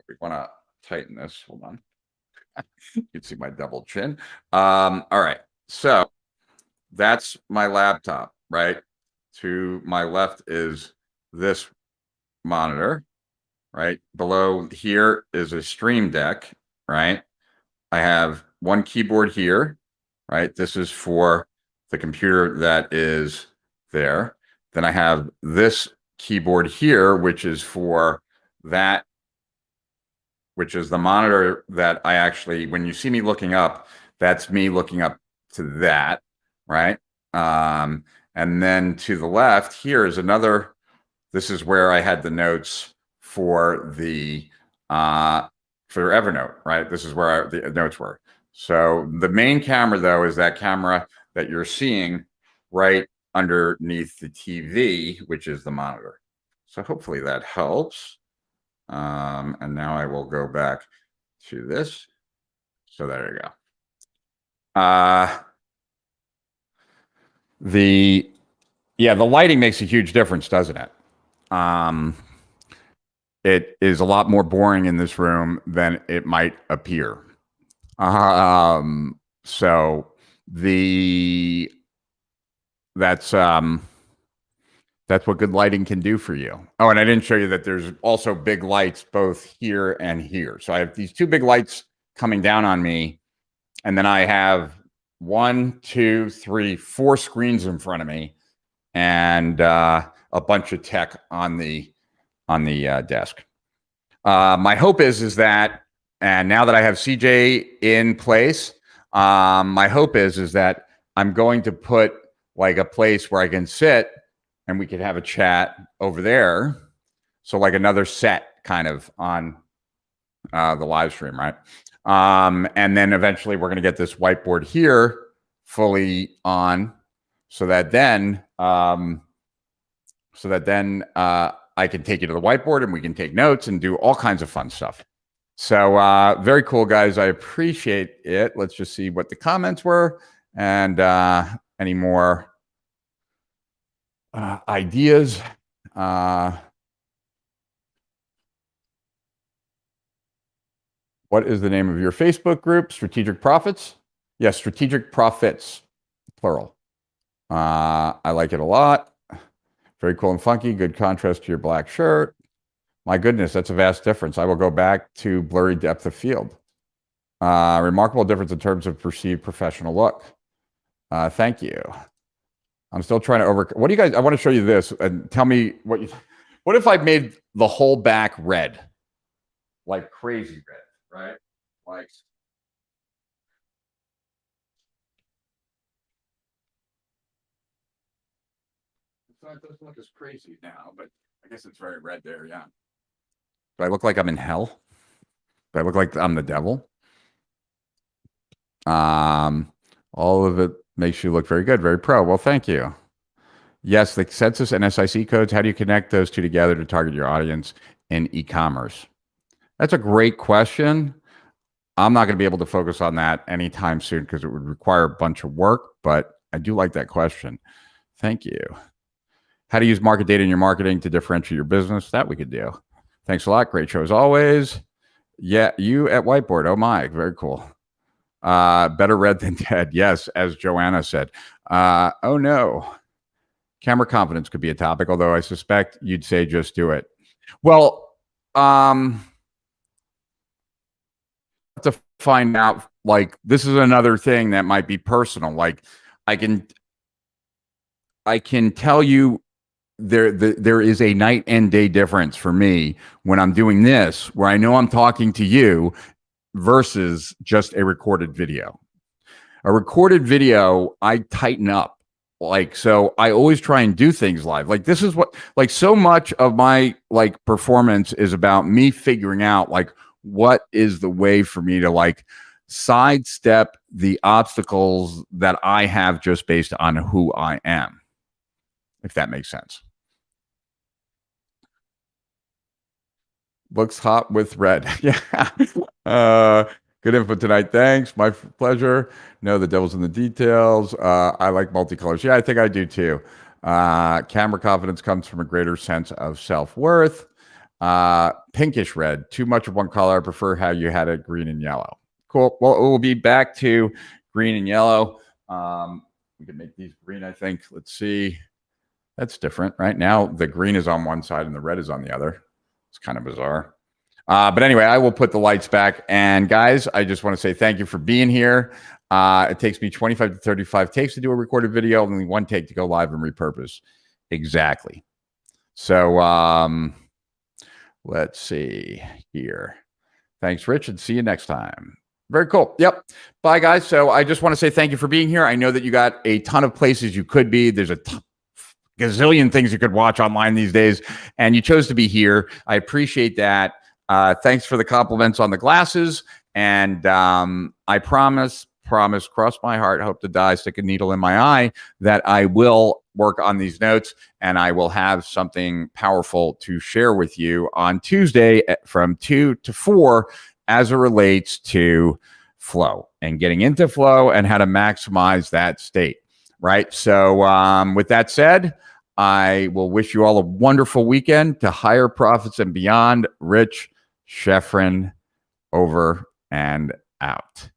We want to tighten this. Hold on. You can see my double chin. All right. So that's my laptop, right? To my left is this monitor. Right below here is a stream deck, right? I have one keyboard here, right? This is for the computer that is there. Then I have this keyboard here, which is for that, which is the monitor that I actually, when you see me looking up, that's me looking up to that, right? And then to the left here is another, this is where I had the notes for the for Evernote, right? This is where the notes were. So the main camera, though, is that camera that you're seeing right underneath the TV, which is the monitor. So hopefully that helps. And now I will go back to this. So there you go. The lighting makes a huge difference, doesn't it? It is a lot more boring in this room than it might appear. So that's what good lighting can do for you. Oh, and I didn't show you that there's also big lights both here and here. So I have these two big lights coming down on me, and then I have 1, 2, 3, 4 screens in front of me, and a bunch of tech on the desk. My hope is that, and now that I have CJ in place, my hope is that I'm going to put like a place where I can sit and we could have a chat over there. So like another set kind of on the live stream, right? And then eventually we're going to get this whiteboard here fully on so that then I can take you to the whiteboard and we can take notes and do all kinds of fun stuff. So very cool, guys. I appreciate it. Let's just see what the comments were. And any more ideas. What is the name of your Facebook group? Strategic Profits? Yes, Strategic Profits, plural. I like it a lot. Very cool and funky. Good contrast to your black shirt. My goodness, that's a vast difference. I will go back to blurry depth of field. Remarkable difference in terms of perceived professional look. Thank you. I'm still trying to what do you guys, I want to show you this and tell me what if I made the whole back red? Like crazy red, right? Like, so it doesn't look as crazy now, but I guess it's very red there, yeah. Do I look like I'm in hell? Do I look like I'm the devil? All of it makes you look very good, very pro. Well, thank you. Yes, the census and SIC codes, how do you connect those two together to target your audience in e-commerce? That's a great question. I'm not going to be able to focus on that anytime soon because it would require a bunch of work, but I do like that question. Thank you. How to use market data in your marketing to differentiate your business? That we could do. Thanks a lot. Great show as always. Yeah, you at Whiteboard. Oh my, very cool. Better red than dead. Yes, as Joanna said. Oh no. Camera confidence could be a topic, although I suspect you'd say just do it. Well, to find out, like, this is another thing that might be personal. Like, I can tell you there is a night and day difference for me when I'm doing this, where I know I'm talking to you versus just a recorded video. A recorded video, I tighten up. Like, so I always try and do things live. Like, this is what, like, so much of my like performance is about me figuring out like what is the way for me to like sidestep the obstacles that I have just based on who I am, if that makes sense. Looks hot with red. Yeah. Good info tonight. Thanks. My pleasure. No, the devil's in the details. I like multicolors. Yeah, I think I do too. Camera confidence comes from a greater sense of self-worth. Pinkish red. Too much of one color. I prefer how you had it green and yellow. Cool. Well, we'll be back to green and yellow. We can make these green, I think. Let's see. That's different. Right now, the green is on one side and the red is on the other. It's kind of bizarre. But anyway, I will put the lights back. And guys, I just want to say thank you for being here. It takes me 25 to 35 takes to do a recorded video, only one take to go live and repurpose. Exactly. So let's see here. Thanks, Rich, and see you next time. Very cool. Yep. Bye, guys. So I just want to say thank you for being here. I know that you got a ton of places you could be. There's a gazillion things you could watch online these days, and you chose to be here. I appreciate that. Thanks for the compliments on the glasses. And I promise, cross my heart, hope to die, stick a needle in my eye, that I will work on these notes and I will have something powerful to share with you on Tuesday from 2 to 4 as it relates to flow and getting into flow and how to maximize that state, right? So with that said, I will wish you all a wonderful weekend to higher profits and beyond. Rich Schefren, over and out.